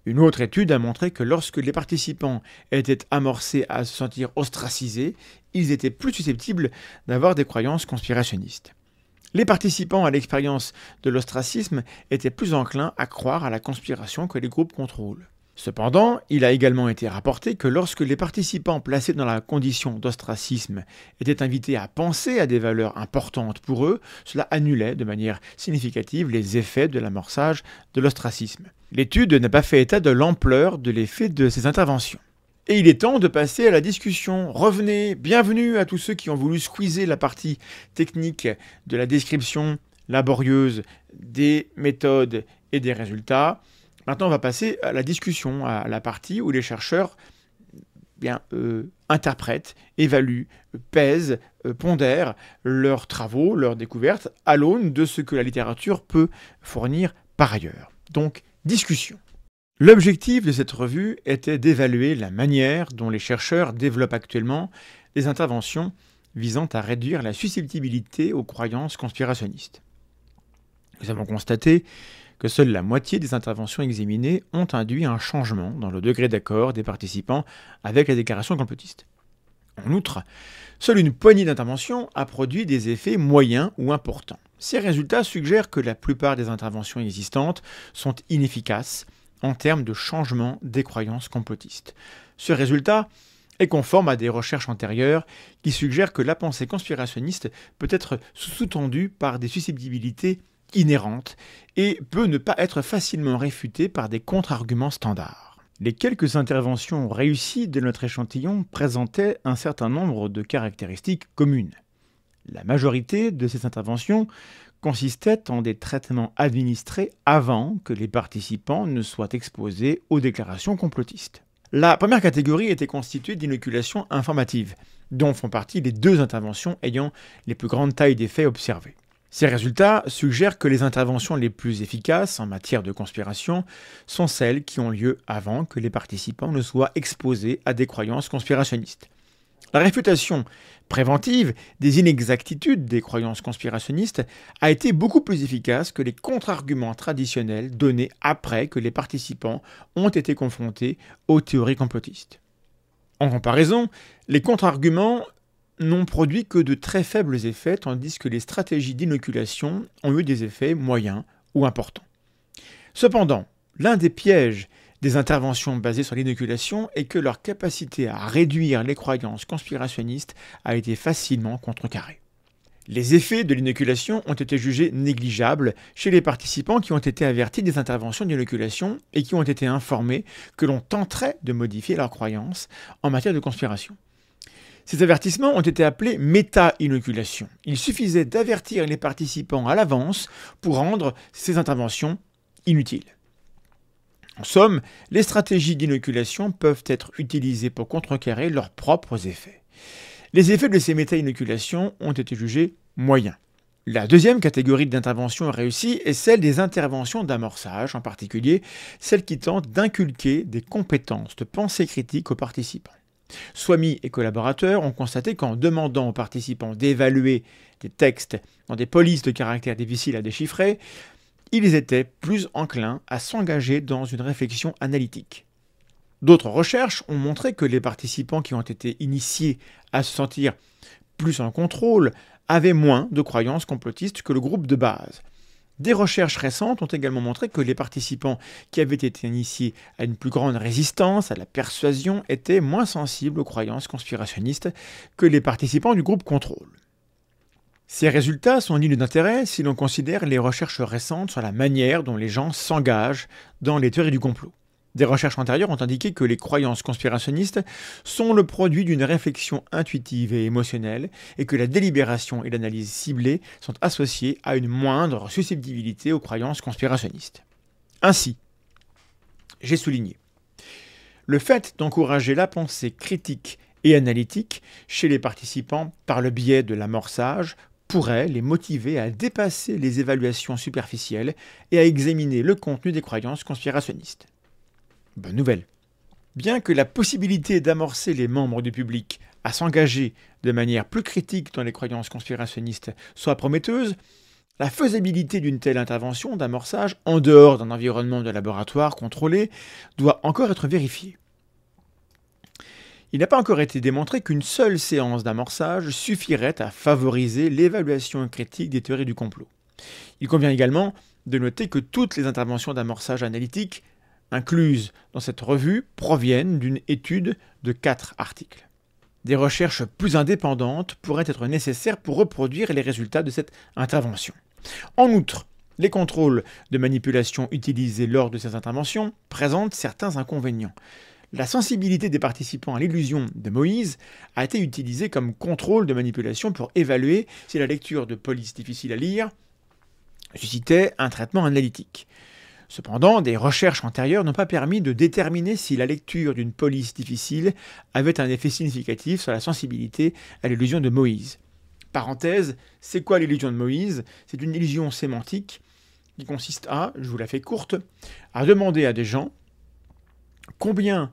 Une autre étude a montré que lorsque les participants étaient amorcés à se sentir ostracisés, ils étaient plus susceptibles d'avoir des croyances conspirationnistes. Les participants à l'expérience de l'ostracisme étaient plus enclins à croire à la conspiration que les groupes contrôle. Cependant, il a également été rapporté que lorsque les participants placés dans la condition d'ostracisme étaient invités à penser à des valeurs importantes pour eux, cela annulait de manière significative les effets de l'amorçage de l'ostracisme. L'étude n'a pas fait état de l'ampleur de l'effet de ces interventions. Et il est temps de passer à la discussion. Revenez, bienvenue à tous ceux qui ont voulu squeezer la partie technique de la description laborieuse des méthodes et des résultats. Maintenant, on va passer à la discussion, à la partie où les chercheurs interprètent, évaluent, pèsent, pondèrent leurs travaux, leurs découvertes, à l'aune de ce que la littérature peut fournir par ailleurs. Donc, discussion. L'objectif de cette revue était d'évaluer la manière dont les chercheurs développent actuellement des interventions visant à réduire la susceptibilité aux croyances conspirationnistes. Nous avons constaté que seule la moitié des interventions examinées ont induit un changement dans le degré d'accord des participants avec la déclaration complotiste. En outre, seule une poignée d'interventions a produit des effets moyens ou importants. Ces résultats suggèrent que la plupart des interventions existantes sont inefficaces en termes de changement des croyances complotistes. Ce résultat est conforme à des recherches antérieures qui suggèrent que la pensée conspirationniste peut être sous-tendue par des susceptibilités inhérente et peut ne pas être facilement réfutée par des contre-arguments standards. Les quelques interventions réussies de notre échantillon présentaient un certain nombre de caractéristiques communes. La majorité de ces interventions consistaient en des traitements administrés avant que les participants ne soient exposés aux déclarations complotistes. La première catégorie était constituée d'inoculations informatives, dont font partie les 2 interventions ayant les plus grandes tailles d'effets observées. Ces résultats suggèrent que les interventions les plus efficaces en matière de conspiration sont celles qui ont lieu avant que les participants ne soient exposés à des croyances conspirationnistes. La réfutation préventive des inexactitudes des croyances conspirationnistes a été beaucoup plus efficace que les contre-arguments traditionnels donnés après que les participants ont été confrontés aux théories complotistes. En comparaison, les contre-arguments n'ont produit que de très faibles effets, tandis que les stratégies d'inoculation ont eu des effets moyens ou importants. Cependant, l'un des pièges des interventions basées sur l'inoculation est que leur capacité à réduire les croyances conspirationnistes a été facilement contrecarrée. Les effets de l'inoculation ont été jugés négligeables chez les participants qui ont été avertis des interventions d'inoculation et qui ont été informés que l'on tenterait de modifier leurs croyances en matière de conspiration. Ces avertissements ont été appelés méta-inoculations. Il suffisait d'avertir les participants à l'avance pour rendre ces interventions inutiles. En somme, les stratégies d'inoculation peuvent être utilisées pour contrecarrer leurs propres effets. Les effets de ces méta-inoculations ont été jugés moyens. La deuxième catégorie d'interventions réussies est celle des interventions d'amorçage, en particulier celles qui tentent d'inculquer des compétences de pensée critique aux participants. Swamy et collaborateurs ont constaté qu'en demandant aux participants d'évaluer des textes dans des polices de caractères difficiles à déchiffrer, ils étaient plus enclins à s'engager dans une réflexion analytique. D'autres recherches ont montré que les participants qui ont été initiés à se sentir plus en contrôle avaient moins de croyances complotistes que le groupe de base. Des recherches récentes ont également montré que les participants qui avaient été initiés à une plus grande résistance à la persuasion étaient moins sensibles aux croyances conspirationnistes que les participants du groupe contrôle. Ces résultats sont dignes d'intérêt si l'on considère les recherches récentes sur la manière dont les gens s'engagent dans les théories du complot. Des recherches antérieures ont indiqué que les croyances conspirationnistes sont le produit d'une réflexion intuitive et émotionnelle et que la délibération et l'analyse ciblée sont associées à une moindre susceptibilité aux croyances conspirationnistes. Ainsi, j'ai souligné le fait d'encourager la pensée critique et analytique chez les participants par le biais de l'amorçage pourrait les motiver à dépasser les évaluations superficielles et à examiner le contenu des croyances conspirationnistes. Bonne nouvelle. Bien que la possibilité d'amorcer les membres du public à s'engager de manière plus critique dans les croyances conspirationnistes soit prometteuse, la faisabilité d'une telle intervention d'amorçage en dehors d'un environnement de laboratoire contrôlé doit encore être vérifiée. Il n'a pas encore été démontré qu'une seule séance d'amorçage suffirait à favoriser l'évaluation critique des théories du complot. Il convient également de noter que toutes les interventions d'amorçage analytique incluses dans cette revue proviennent d'une étude de 4 articles. Des recherches plus indépendantes pourraient être nécessaires pour reproduire les résultats de cette intervention. En outre, les contrôles de manipulation utilisés lors de ces interventions présentent certains inconvénients. La sensibilité des participants à l'illusion de Moïse a été utilisée comme contrôle de manipulation pour évaluer si la lecture de police difficile à lire suscitait un traitement analytique. Cependant, des recherches antérieures n'ont pas permis de déterminer si la lecture d'une police difficile avait un effet significatif sur la sensibilité à l'illusion de Moïse. Parenthèse, c'est quoi l'illusion de Moïse? C'est une illusion sémantique qui consiste à, je vous la fais courte, à demander à des gens combien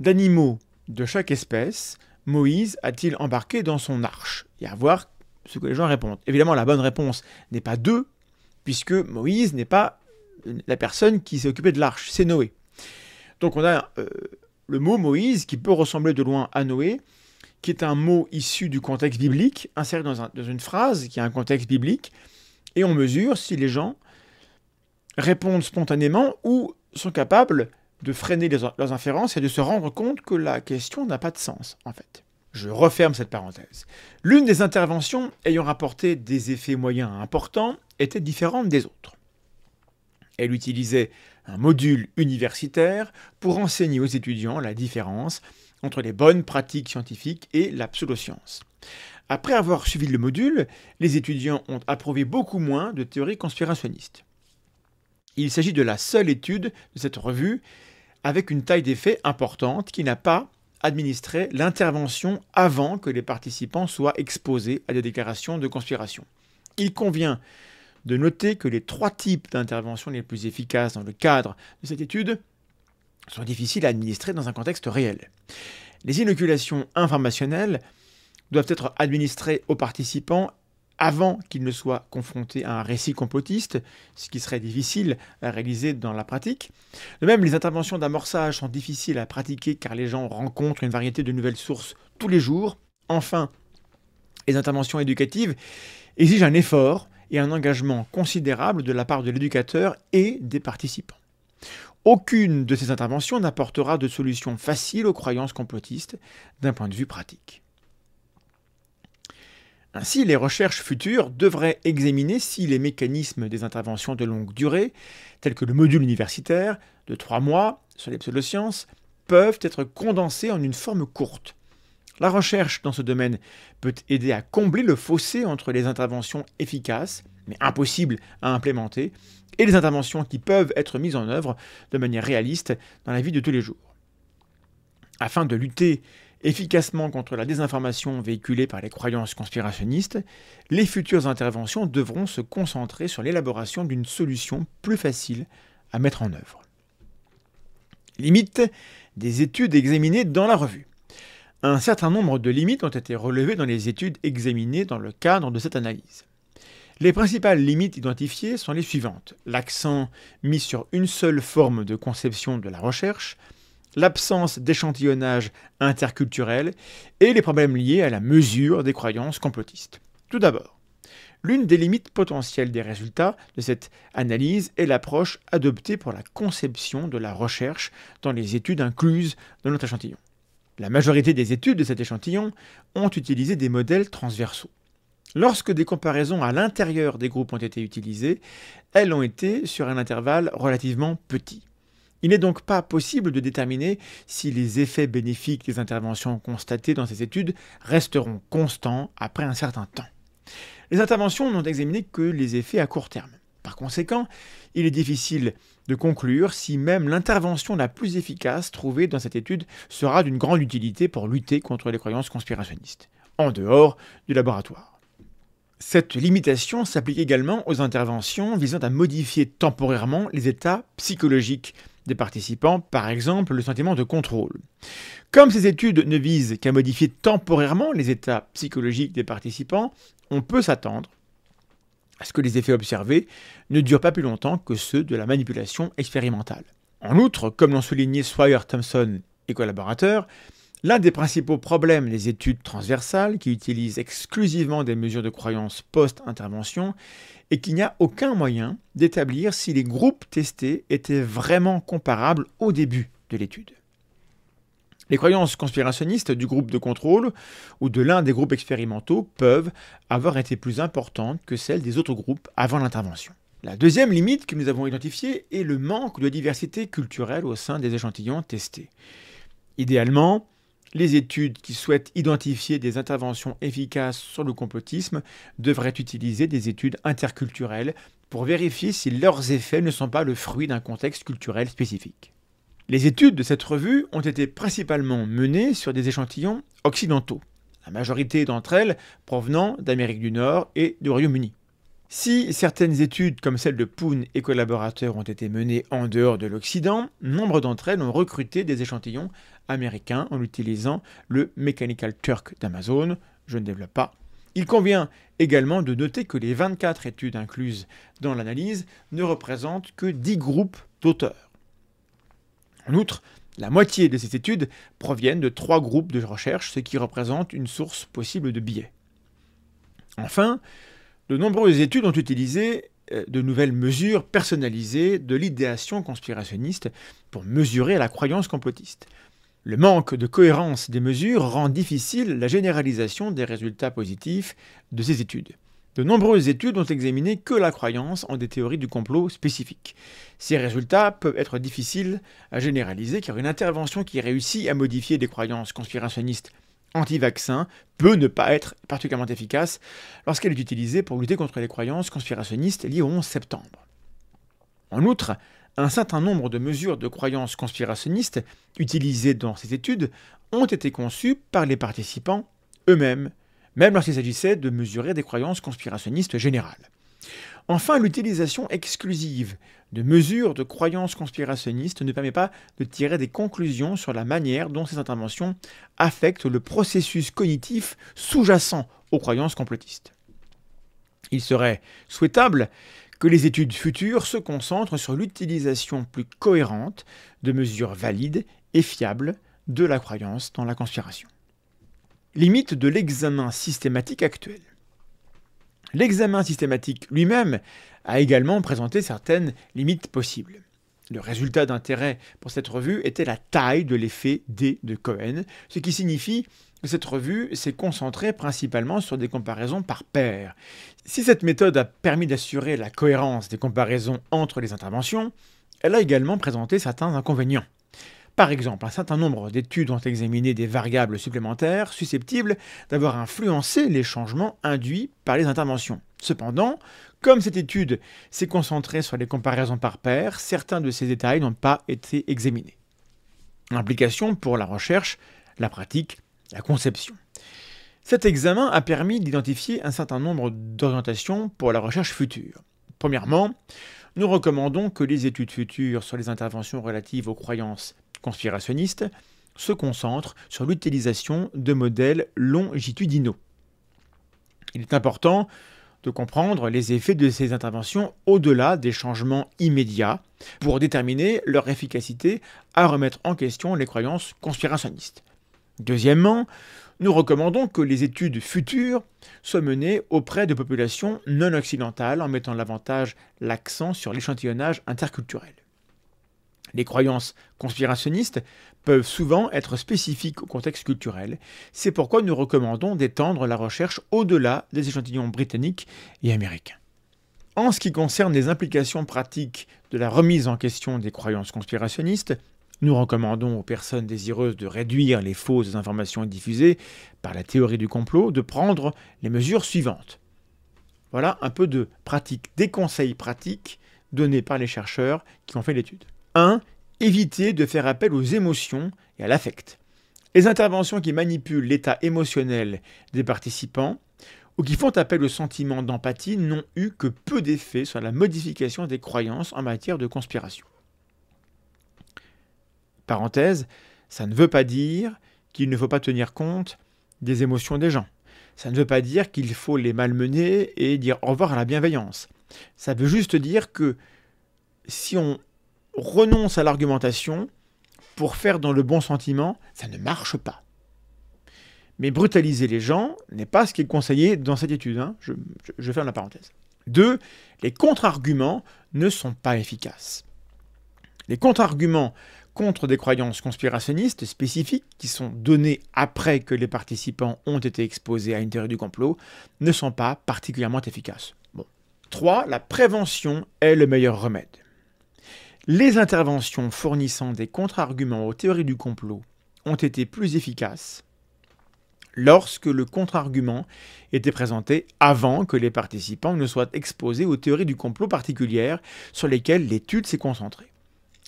d'animaux de chaque espèce Moïse a-t-il embarqué dans son arche et à voir ce que les gens répondent. Évidemment, la bonne réponse n'est pas 2, puisque Moïse n'est pas la personne qui s'est occupée de l'arche, c'est Noé. Donc on a le mot Moïse qui peut ressembler de loin à Noé, qui est un mot issu du contexte biblique, inséré dans une phrase qui a un contexte biblique, et on mesure si les gens répondent spontanément ou sont capables de freiner leurs inférences et de se rendre compte que la question n'a pas de sens, en fait. Je referme cette parenthèse. L'une des interventions ayant rapporté des effets moyens importants était différente des autres. Elle utilisait un module universitaire pour enseigner aux étudiants la différence entre les bonnes pratiques scientifiques et la pseudoscience. Après avoir suivi le module, les étudiants ont approuvé beaucoup moins de théories conspirationnistes. Il s'agit de la seule étude de cette revue avec une taille d'effet importante qui n'a pas administré l'intervention avant que les participants soient exposés à des déclarations de conspiration. Il convient de noter que les 3 types d'interventions les plus efficaces dans le cadre de cette étude sont difficiles à administrer dans un contexte réel. Les inoculations informationnelles doivent être administrées aux participants avant qu'ils ne soient confrontés à un récit complotiste, ce qui serait difficile à réaliser dans la pratique. De même, les interventions d'amorçage sont difficiles à pratiquer car les gens rencontrent une variété de nouvelles sources tous les jours. Enfin, les interventions éducatives exigent un effort et un engagement considérable de la part de l'éducateur et des participants. Aucune de ces interventions n'apportera de solution facile aux croyances complotistes d'un point de vue pratique. Ainsi, les recherches futures devraient examiner si les mécanismes des interventions de longue durée, tels que le module universitaire de 3 mois sur les pseudosciences, peuvent être condensés en une forme courte. La recherche dans ce domaine peut aider à combler le fossé entre les interventions efficaces, mais impossibles à implémenter, et les interventions qui peuvent être mises en œuvre de manière réaliste dans la vie de tous les jours. Afin de lutter efficacement contre la désinformation véhiculée par les croyances conspirationnistes, les futures interventions devront se concentrer sur l'élaboration d'une solution plus facile à mettre en œuvre. Limite des études examinées dans la revue. Un certain nombre de limites ont été relevées dans les études examinées dans le cadre de cette analyse. Les principales limites identifiées sont les suivantes: l'accent mis sur une seule forme de conception de la recherche, l'absence d'échantillonnage interculturel et les problèmes liés à la mesure des croyances complotistes. Tout d'abord, l'une des limites potentielles des résultats de cette analyse est l'approche adoptée pour la conception de la recherche dans les études incluses dans notre échantillon. La majorité des études de cet échantillon ont utilisé des modèles transversaux. Lorsque des comparaisons à l'intérieur des groupes ont été utilisées, elles ont été sur un intervalle relativement petit. Il n'est donc pas possible de déterminer si les effets bénéfiques des interventions constatées dans ces études resteront constants après un certain temps. Les interventions n'ont examiné que les effets à court terme. Par conséquent, il est difficile de conclure si même l'intervention la plus efficace trouvée dans cette étude sera d'une grande utilité pour lutter contre les croyances conspirationnistes, en dehors du laboratoire. Cette limitation s'applique également aux interventions visant à modifier temporairement les états psychologiques des participants, par exemple le sentiment de contrôle. Comme ces études ne visent qu'à modifier temporairement les états psychologiques des participants, on peut s'attendre à ce que les effets observés ne durent pas plus longtemps que ceux de la manipulation expérimentale. En outre, comme l'ont souligné Swire, Thompson et collaborateurs, l'un des principaux problèmes des études transversales qui utilisent exclusivement des mesures de croyance post-intervention est qu'il n'y a aucun moyen d'établir si les groupes testés étaient vraiment comparables au début de l'étude. Les croyances conspirationnistes du groupe de contrôle ou de l'un des groupes expérimentaux peuvent avoir été plus importantes que celles des autres groupes avant l'intervention. La deuxième limite que nous avons identifiée est le manque de diversité culturelle au sein des échantillons testés. Idéalement, les études qui souhaitent identifier des interventions efficaces sur le complotisme devraient utiliser des études interculturelles pour vérifier si leurs effets ne sont pas le fruit d'un contexte culturel spécifique. Les études de cette revue ont été principalement menées sur des échantillons occidentaux, la majorité d'entre elles provenant d'Amérique du Nord et du Royaume-Uni. Si certaines études comme celle de Poon et collaborateurs ont été menées en dehors de l'Occident, nombre d'entre elles ont recruté des échantillons américains en utilisant le Mechanical Turk d'Amazon. Je ne développe pas. Il convient également de noter que les 24 études incluses dans l'analyse ne représentent que 10 groupes d'auteurs. En outre, la moitié de ces études proviennent de 3 groupes de recherche, ce qui représente une source possible de biais. Enfin, de nombreuses études ont utilisé de nouvelles mesures personnalisées de l'idéation conspirationniste pour mesurer la croyance complotiste. Le manque de cohérence des mesures rend difficile la généralisation des résultats positifs de ces études. De nombreuses études ont examiné que la croyance en des théories du complot spécifiques. Ces résultats peuvent être difficiles à généraliser car une intervention qui réussit à modifier des croyances conspirationnistes anti-vaccins peut ne pas être particulièrement efficace lorsqu'elle est utilisée pour lutter contre les croyances conspirationnistes liées au 11 septembre. En outre, un certain nombre de mesures de croyances conspirationnistes utilisées dans ces études ont été conçues par les participants eux-mêmes, même lorsqu'il s'agissait de mesurer des croyances conspirationnistes générales. Enfin, l'utilisation exclusive de mesures de croyances conspirationnistes ne permet pas de tirer des conclusions sur la manière dont ces interventions affectent le processus cognitif sous-jacent aux croyances complotistes. Il serait souhaitable que les études futures se concentrent sur l'utilisation plus cohérente de mesures valides et fiables de la croyance dans la conspiration. Limite de l'examen systématique actuel. L'examen systématique lui-même a également présenté certaines limites possibles. Le résultat d'intérêt pour cette revue était la taille de l'effet D de Cohen, ce qui signifie que cette revue s'est concentrée principalement sur des comparaisons par paires. Si cette méthode a permis d'assurer la cohérence des comparaisons entre les interventions, elle a également présenté certains inconvénients. Par exemple, un certain nombre d'études ont examiné des variables supplémentaires susceptibles d'avoir influencé les changements induits par les interventions. Cependant, comme cette étude s'est concentrée sur les comparaisons par paires, certains de ces détails n'ont pas été examinés. Implications pour la recherche, la pratique, la conception. Cet examen a permis d'identifier un certain nombre d'orientations pour la recherche future. Premièrement, nous recommandons que les études futures sur les interventions relatives aux croyances conspirationnistes se concentre sur l'utilisation de modèles longitudinaux. Il est important de comprendre les effets de ces interventions au-delà des changements immédiats pour déterminer leur efficacité à remettre en question les croyances conspirationnistes. Deuxièmement, nous recommandons que les études futures soient menées auprès de populations non occidentales en mettant davantage l'accent sur l'échantillonnage interculturel. Les croyances conspirationnistes peuvent souvent être spécifiques au contexte culturel. C'est pourquoi nous recommandons d'étendre la recherche au-delà des échantillons britanniques et américains. En ce qui concerne les implications pratiques de la remise en question des croyances conspirationnistes, nous recommandons aux personnes désireuses de réduire les fausses informations diffusées par la théorie du complot de prendre les mesures suivantes. Voilà un peu de pratique, des conseils pratiques donnés par les chercheurs qui ont fait l'étude. 1. Éviter de faire appel aux émotions et à l'affect. Les interventions qui manipulent l'état émotionnel des participants ou qui font appel au sentiment d'empathie n'ont eu que peu d'effet sur la modification des croyances en matière de conspiration. Parenthèse, ça ne veut pas dire qu'il ne faut pas tenir compte des émotions des gens. Ça ne veut pas dire qu'il faut les malmener et dire au revoir à la bienveillance. Ça veut juste dire que si on renonce à l'argumentation pour faire dans le bon sentiment, ça ne marche pas. Mais brutaliser les gens n'est pas ce qui est conseillé dans cette étude. Je ferme la parenthèse. 2. Les contre-arguments ne sont pas efficaces. Les contre-arguments contre des croyances conspirationnistes spécifiques qui sont données après que les participants ont été exposés à une théorie du complot ne sont pas particulièrement efficaces. 3. La prévention est le meilleur remède. Les interventions fournissant des contre-arguments aux théories du complot ont été plus efficaces lorsque le contre-argument était présenté avant que les participants ne soient exposés aux théories du complot particulières sur lesquelles l'étude s'est concentrée.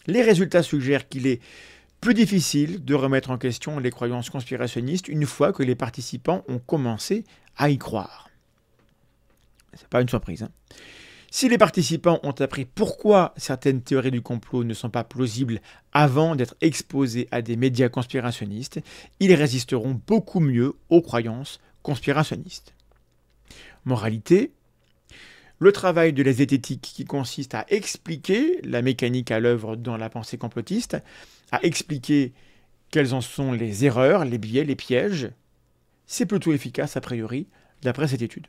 Les résultats suggèrent qu'il est plus difficile de remettre en question les croyances conspirationnistes une fois que les participants ont commencé à y croire. C'est pas une surprise. Si les participants ont appris pourquoi certaines théories du complot ne sont pas plausibles avant d'être exposés à des médias conspirationnistes, ils résisteront beaucoup mieux aux croyances conspirationnistes. Moralité, le travail de la zététique qui consiste à expliquer la mécanique à l'œuvre dans la pensée complotiste, à expliquer quelles en sont les erreurs, les biais, les pièges, c'est plutôt efficace a priori d'après cette étude.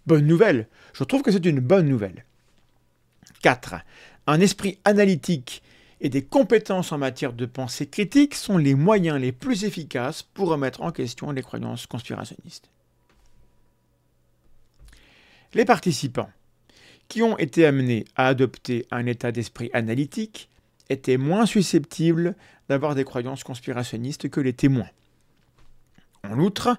Bonne nouvelle, je trouve que c'est une bonne nouvelle. 4. Un esprit analytique et des compétences en matière de pensée critique sont les moyens les plus efficaces pour remettre en question les croyances conspirationnistes. Les participants qui ont été amenés à adopter un état d'esprit analytique étaient moins susceptibles d'avoir des croyances conspirationnistes que les témoins. En outre,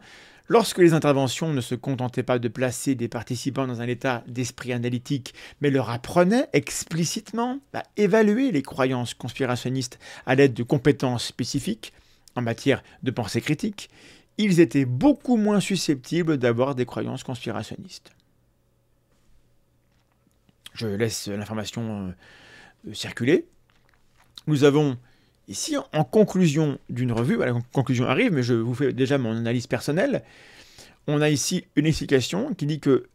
lorsque les interventions ne se contentaient pas de placer des participants dans un état d'esprit analytique, mais leur apprenaient explicitement à évaluer les croyances conspirationnistes à l'aide de compétences spécifiques en matière de pensée critique, ils étaient beaucoup moins susceptibles d'avoir des croyances conspirationnistes. Je laisse l'information circuler. Nous avons ici, en conclusion d'une revue, la conclusion arrive, mais je vous fais déjà mon analyse personnelle, on a ici une explication qui dit que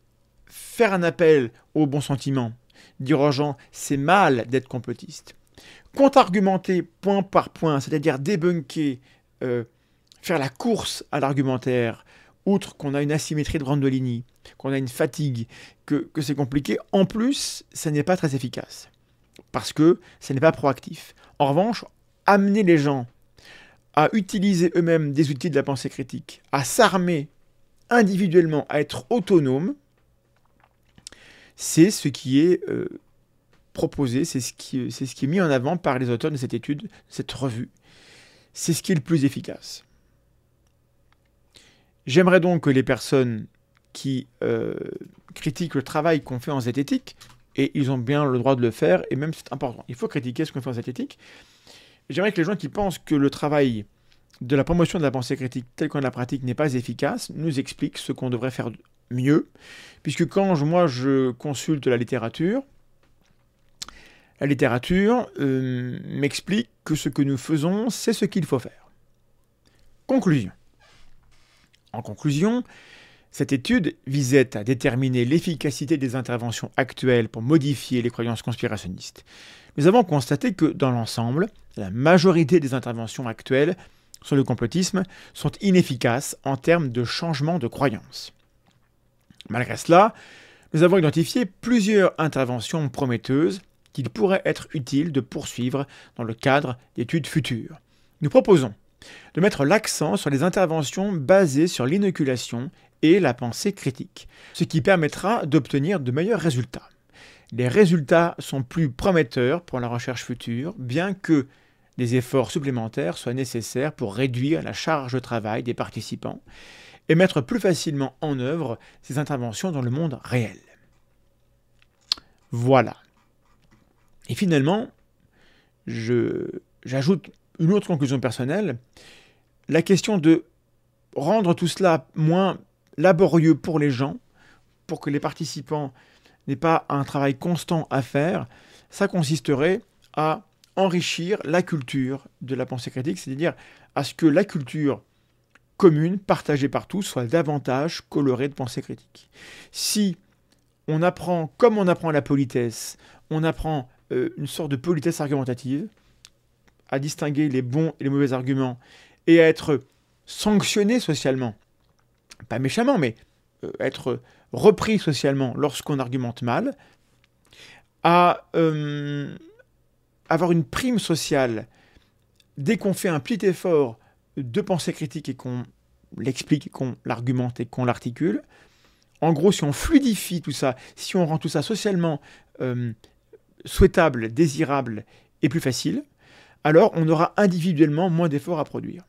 faire un appel au bon sentiment, dire aux gens c'est mal d'être complotiste, contre-argumenter point par point, c'est-à-dire débunker, faire la course à l'argumentaire, outre qu'on a une asymétrie de Brandolini, qu'on a une fatigue, que c'est compliqué, en plus, ça n'est pas très efficace, parce que ça n'est pas proactif. En revanche, amener les gens à utiliser eux-mêmes des outils de la pensée critique, à s'armer individuellement, à être autonomes, c'est ce qui est proposé, c'est ce qui est mis en avant par les auteurs de cette étude, de cette revue. C'est ce qui est le plus efficace. J'aimerais donc que les personnes qui critiquent le travail qu'on fait en zététique, et ils ont bien le droit de le faire, et même c'est important, il faut critiquer ce qu'on fait en zététique. J'aimerais que les gens qui pensent que le travail de la promotion de la pensée critique tel qu'on la pratique n'est pas efficace, nous expliquent ce qu'on devrait faire mieux, puisque quand moi je consulte la littérature, La littérature m'explique que ce que nous faisons, c'est ce qu'il faut faire. Conclusion. En conclusion, cette étude visait à déterminer l'efficacité des interventions actuelles pour modifier les croyances conspirationnistes. Nous avons constaté que, dans l'ensemble, la majorité des interventions actuelles sur le complotisme sont inefficaces en termes de changement de croyances. Malgré cela, nous avons identifié plusieurs interventions prometteuses qu'il pourrait être utile de poursuivre dans le cadre d'études futures. Nous proposons de mettre l'accent sur les interventions basées sur l'inoculation et la pensée critique, ce qui permettra d'obtenir de meilleurs résultats. Les résultats sont plus prometteurs pour la recherche future, bien que des efforts supplémentaires soient nécessaires pour réduire la charge de travail des participants et mettre plus facilement en œuvre ces interventions dans le monde réel. Voilà. Et finalement, j'ajoute une autre conclusion personnelle, la question de rendre tout cela moins laborieux pour les gens, pour que les participants n'aient pas un travail constant à faire, ça consisterait à enrichir la culture de la pensée critique, c'est-à-dire à ce que la culture commune, partagée par tous, soit davantage colorée de pensée critique. Si on apprend, comme on apprend la politesse, on apprend une sorte de politesse argumentative, à distinguer les bons et les mauvais arguments, et à être sanctionné socialement, pas méchamment, mais être repris socialement lorsqu'on argumente mal, à avoir une prime sociale dès qu'on fait un petit effort de pensée critique et qu'on l'explique, qu'on l'argumente et qu'on l'articule. En gros, si on fluidifie tout ça, si on rend tout ça socialement souhaitable, désirable et plus facile, alors on aura individuellement moins d'efforts à produire.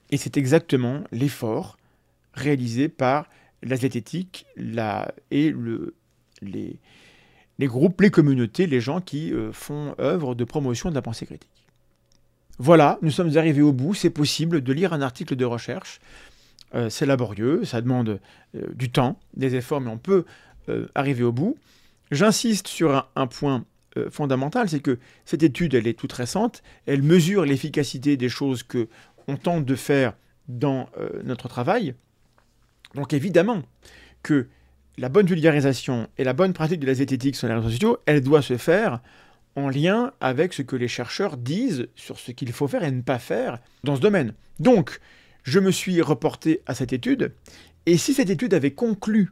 Et c'est exactement l'effort réalisé par la zététique et les groupes, les communautés, les gens qui font œuvre de promotion de la pensée critique. Voilà, nous sommes arrivés au bout, c'est possible de lire un article de recherche. C'est laborieux, ça demande du temps, des efforts, mais on peut arriver au bout. J'insiste sur un point fondamental, c'est que cette étude, elle est toute récente, elle mesure l'efficacité des choses qu'on tente de faire dans notre travail. Donc évidemment que la bonne vulgarisation et la bonne pratique de la zététique sur les réseaux sociaux, elle doit se faire en lien avec ce que les chercheurs disent sur ce qu'il faut faire et ne pas faire dans ce domaine. Donc, je me suis reporté à cette étude, et si cette étude avait conclu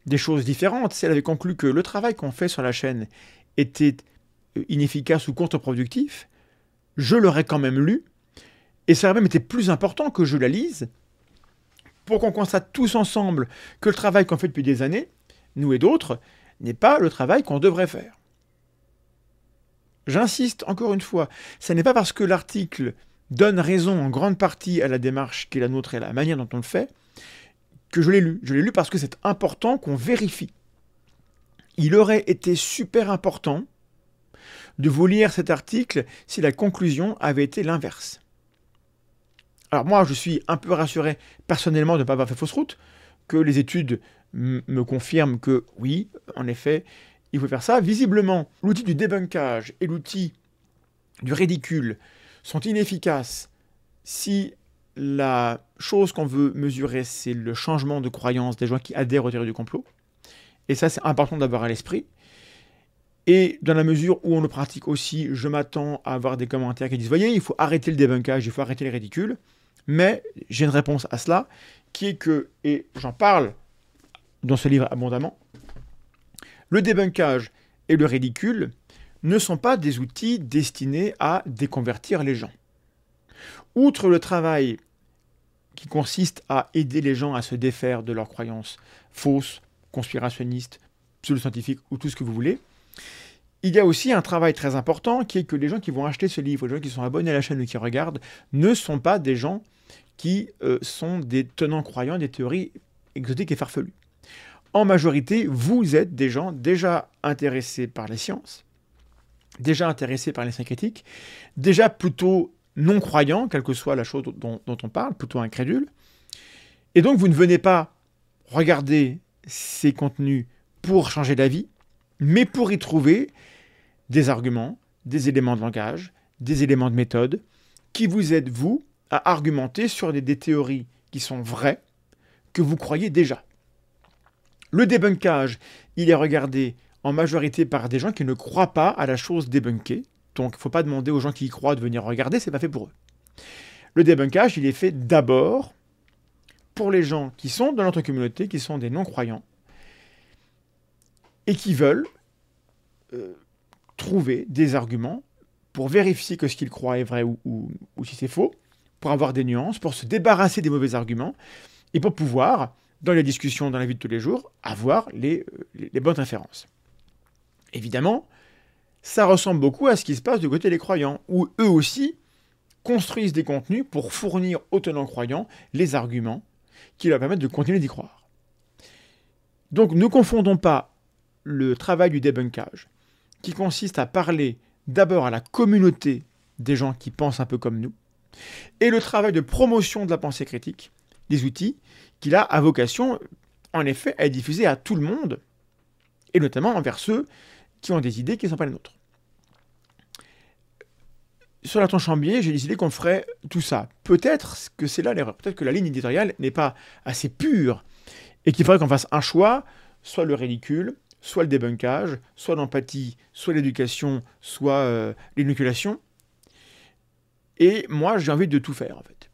des choses différentes, si elle avait conclu que le travail qu'on fait sur la chaîne était inefficace ou contre-productif, je l'aurais quand même lu, et ça aurait même été plus important que je la lise, pour qu'on constate tous ensemble que le travail qu'on fait depuis des années, nous et d'autres, n'est pas le travail qu'on devrait faire. J'insiste encore une fois, ce n'est pas parce que l'article donne raison en grande partie à la démarche qui est la nôtre et à la manière dont on le fait, que je l'ai lu. Je l'ai lu parce que c'est important qu'on vérifie. Il aurait été super important de vous lire cet article si la conclusion avait été l'inverse. Alors moi, je suis un peu rassuré personnellement de ne pas avoir fait fausse route, que les études me confirment que oui, en effet, il faut faire ça. Visiblement, l'outil du débunkage et l'outil du ridicule sont inefficaces si la chose qu'on veut mesurer, c'est le changement de croyance des gens qui adhèrent aux théories du complot. Et ça, c'est important d'avoir à l'esprit. Et dans la mesure où on le pratique aussi, je m'attends à avoir des commentaires qui disent « Voyez, il faut arrêter le débunkage, il faut arrêter le ridicule ». Mais j'ai une réponse à cela, qui est que, et j'en parle dans ce livre abondamment, le débunkage et le ridicule ne sont pas des outils destinés à déconvertir les gens. Outre le travail qui consiste à aider les gens à se défaire de leurs croyances fausses, conspirationnistes, pseudo-scientifiques ou tout ce que vous voulez, il y a aussi un travail très important qui est que les gens qui vont acheter ce livre, les gens qui sont abonnés à la chaîne ou qui regardent, ne sont pas des gens qui sont des tenants croyants des théories exotiques et farfelues. En majorité, vous êtes des gens déjà intéressés par les sciences, déjà intéressés par l'esprit critique, déjà plutôt non-croyants, quelle que soit la chose dont on parle, plutôt incrédules. Et donc, vous ne venez pas regarder ces contenus pour changer d'avis, mais pour y trouver des arguments, des éléments de langage, des éléments de méthode, qui vous aident, vous, à argumenter sur des théories qui sont vraies, que vous croyez déjà. Le débunkage, il est regardé en majorité par des gens qui ne croient pas à la chose débunkée. Donc, il ne faut pas demander aux gens qui y croient de venir regarder, c'est pas fait pour eux. Le débunkage, il est fait d'abord pour les gens qui sont dans notre communauté, qui sont des non-croyants, et qui veulent trouver des arguments pour vérifier que ce qu'ils croient est vrai ou si c'est faux, pour avoir des nuances, pour se débarrasser des mauvais arguments, et pour pouvoir, dans les discussions, dans la vie de tous les jours, avoir les bonnes références. Évidemment, ça ressemble beaucoup à ce qui se passe du côté des croyants, où eux aussi construisent des contenus pour fournir aux tenants croyants les arguments qui leur permettent de continuer d'y croire. Donc ne confondons pas le travail du débunkage, qui consiste à parler d'abord à la communauté des gens qui pensent un peu comme nous, et le travail de promotion de la pensée critique, des outils qu'il a à vocation, en effet, à être diffusé à tout le monde, et notamment envers ceux qui ont des idées qui ne sont pas les nôtres. Sur la Tronchambier, j'ai décidé qu'on ferait tout ça. Peut-être que c'est là l'erreur. Peut-être que la ligne éditoriale n'est pas assez pure et qu'il faudrait qu'on fasse un choix, soit le ridicule, soit le débunkage, soit l'empathie, soit l'éducation, soit l'inoculation. Et moi, j'ai envie de tout faire, en fait.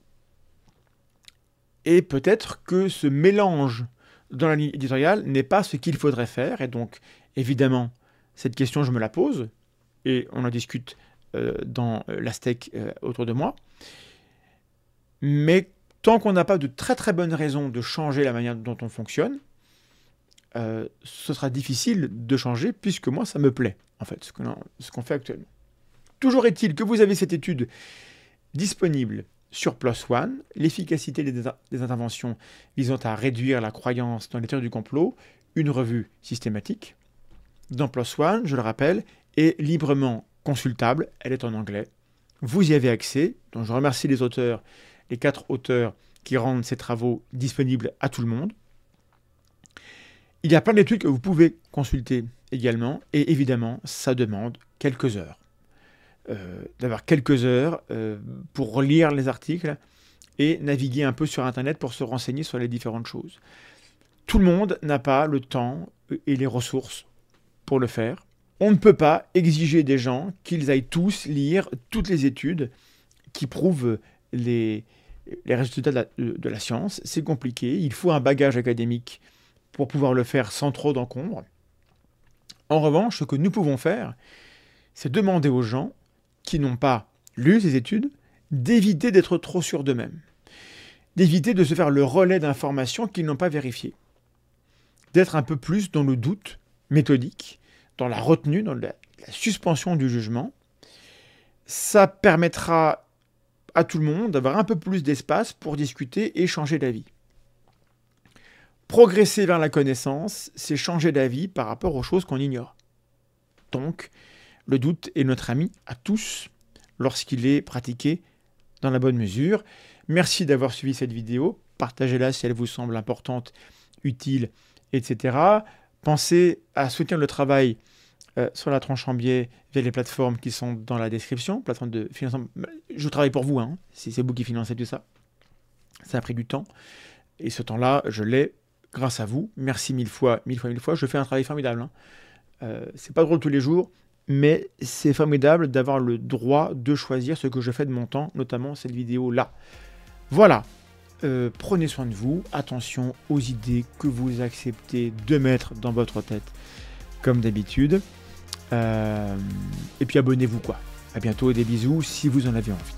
Et peut-être que ce mélange dans la ligne éditoriale n'est pas ce qu'il faudrait faire. Et donc, évidemment, cette question, je me la pose et on en discute dans la steak autour de moi. Mais tant qu'on n'a pas de très très bonnes raisons de changer la manière dont on fonctionne, ce sera difficile de changer puisque moi ça me plaît en fait ce qu'on fait actuellement. Toujours est-il que vous avez cette étude disponible sur PLOS ONE, l'efficacité des interventions visant à réduire la croyance dans les théories du complot, une revue systématique. Dans PLOS ONE, je le rappelle, est librement consultable, elle est en anglais. Vous y avez accès, donc je remercie les auteurs, les 4 auteurs qui rendent ces travaux disponibles à tout le monde. Il y a plein d'études que vous pouvez consulter également, et évidemment, ça demande quelques heures. D'avoir quelques heures pour lire les articles et naviguer un peu sur Internet pour se renseigner sur les différentes choses. Tout le monde n'a pas le temps et les ressources pour le faire. On ne peut pas exiger des gens qu'ils aillent tous lire toutes les études qui prouvent les résultats de la science. C'est compliqué, il faut un bagage académique pour pouvoir le faire sans trop d'encombre. En revanche, ce que nous pouvons faire, c'est demander aux gens qui n'ont pas lu ces études d'éviter d'être trop sûrs d'eux-mêmes, d'éviter de se faire le relais d'informations qu'ils n'ont pas vérifiées, d'être un peu plus dans le doute méthodique, dans la retenue, dans la suspension du jugement. Ça permettra à tout le monde d'avoir un peu plus d'espace pour discuter et changer d'avis. Progresser vers la connaissance, c'est changer d'avis par rapport aux choses qu'on ignore. Donc, le doute est notre ami à tous lorsqu'il est pratiqué dans la bonne mesure. Merci d'avoir suivi cette vidéo. Partagez-la si elle vous semble importante, utile, etc. Pensez à soutenir le travail sur la Tronchambier via les plateformes qui sont dans la description, plateforme de financement. Je travaille pour vous, hein, si c'est vous qui financez tout ça. Ça a pris du temps. Et ce temps-là, je l'ai grâce à vous. Merci mille fois. Je fais un travail formidable. Hein. C'est pas drôle tous les jours, mais c'est formidable d'avoir le droit de choisir ce que je fais de mon temps, notamment cette vidéo-là. Voilà. Prenez soin de vous. Attention aux idées que vous acceptez de mettre dans votre tête, comme d'habitude. Et puis abonnez-vous, quoi. À bientôt et des bisous si vous en avez envie.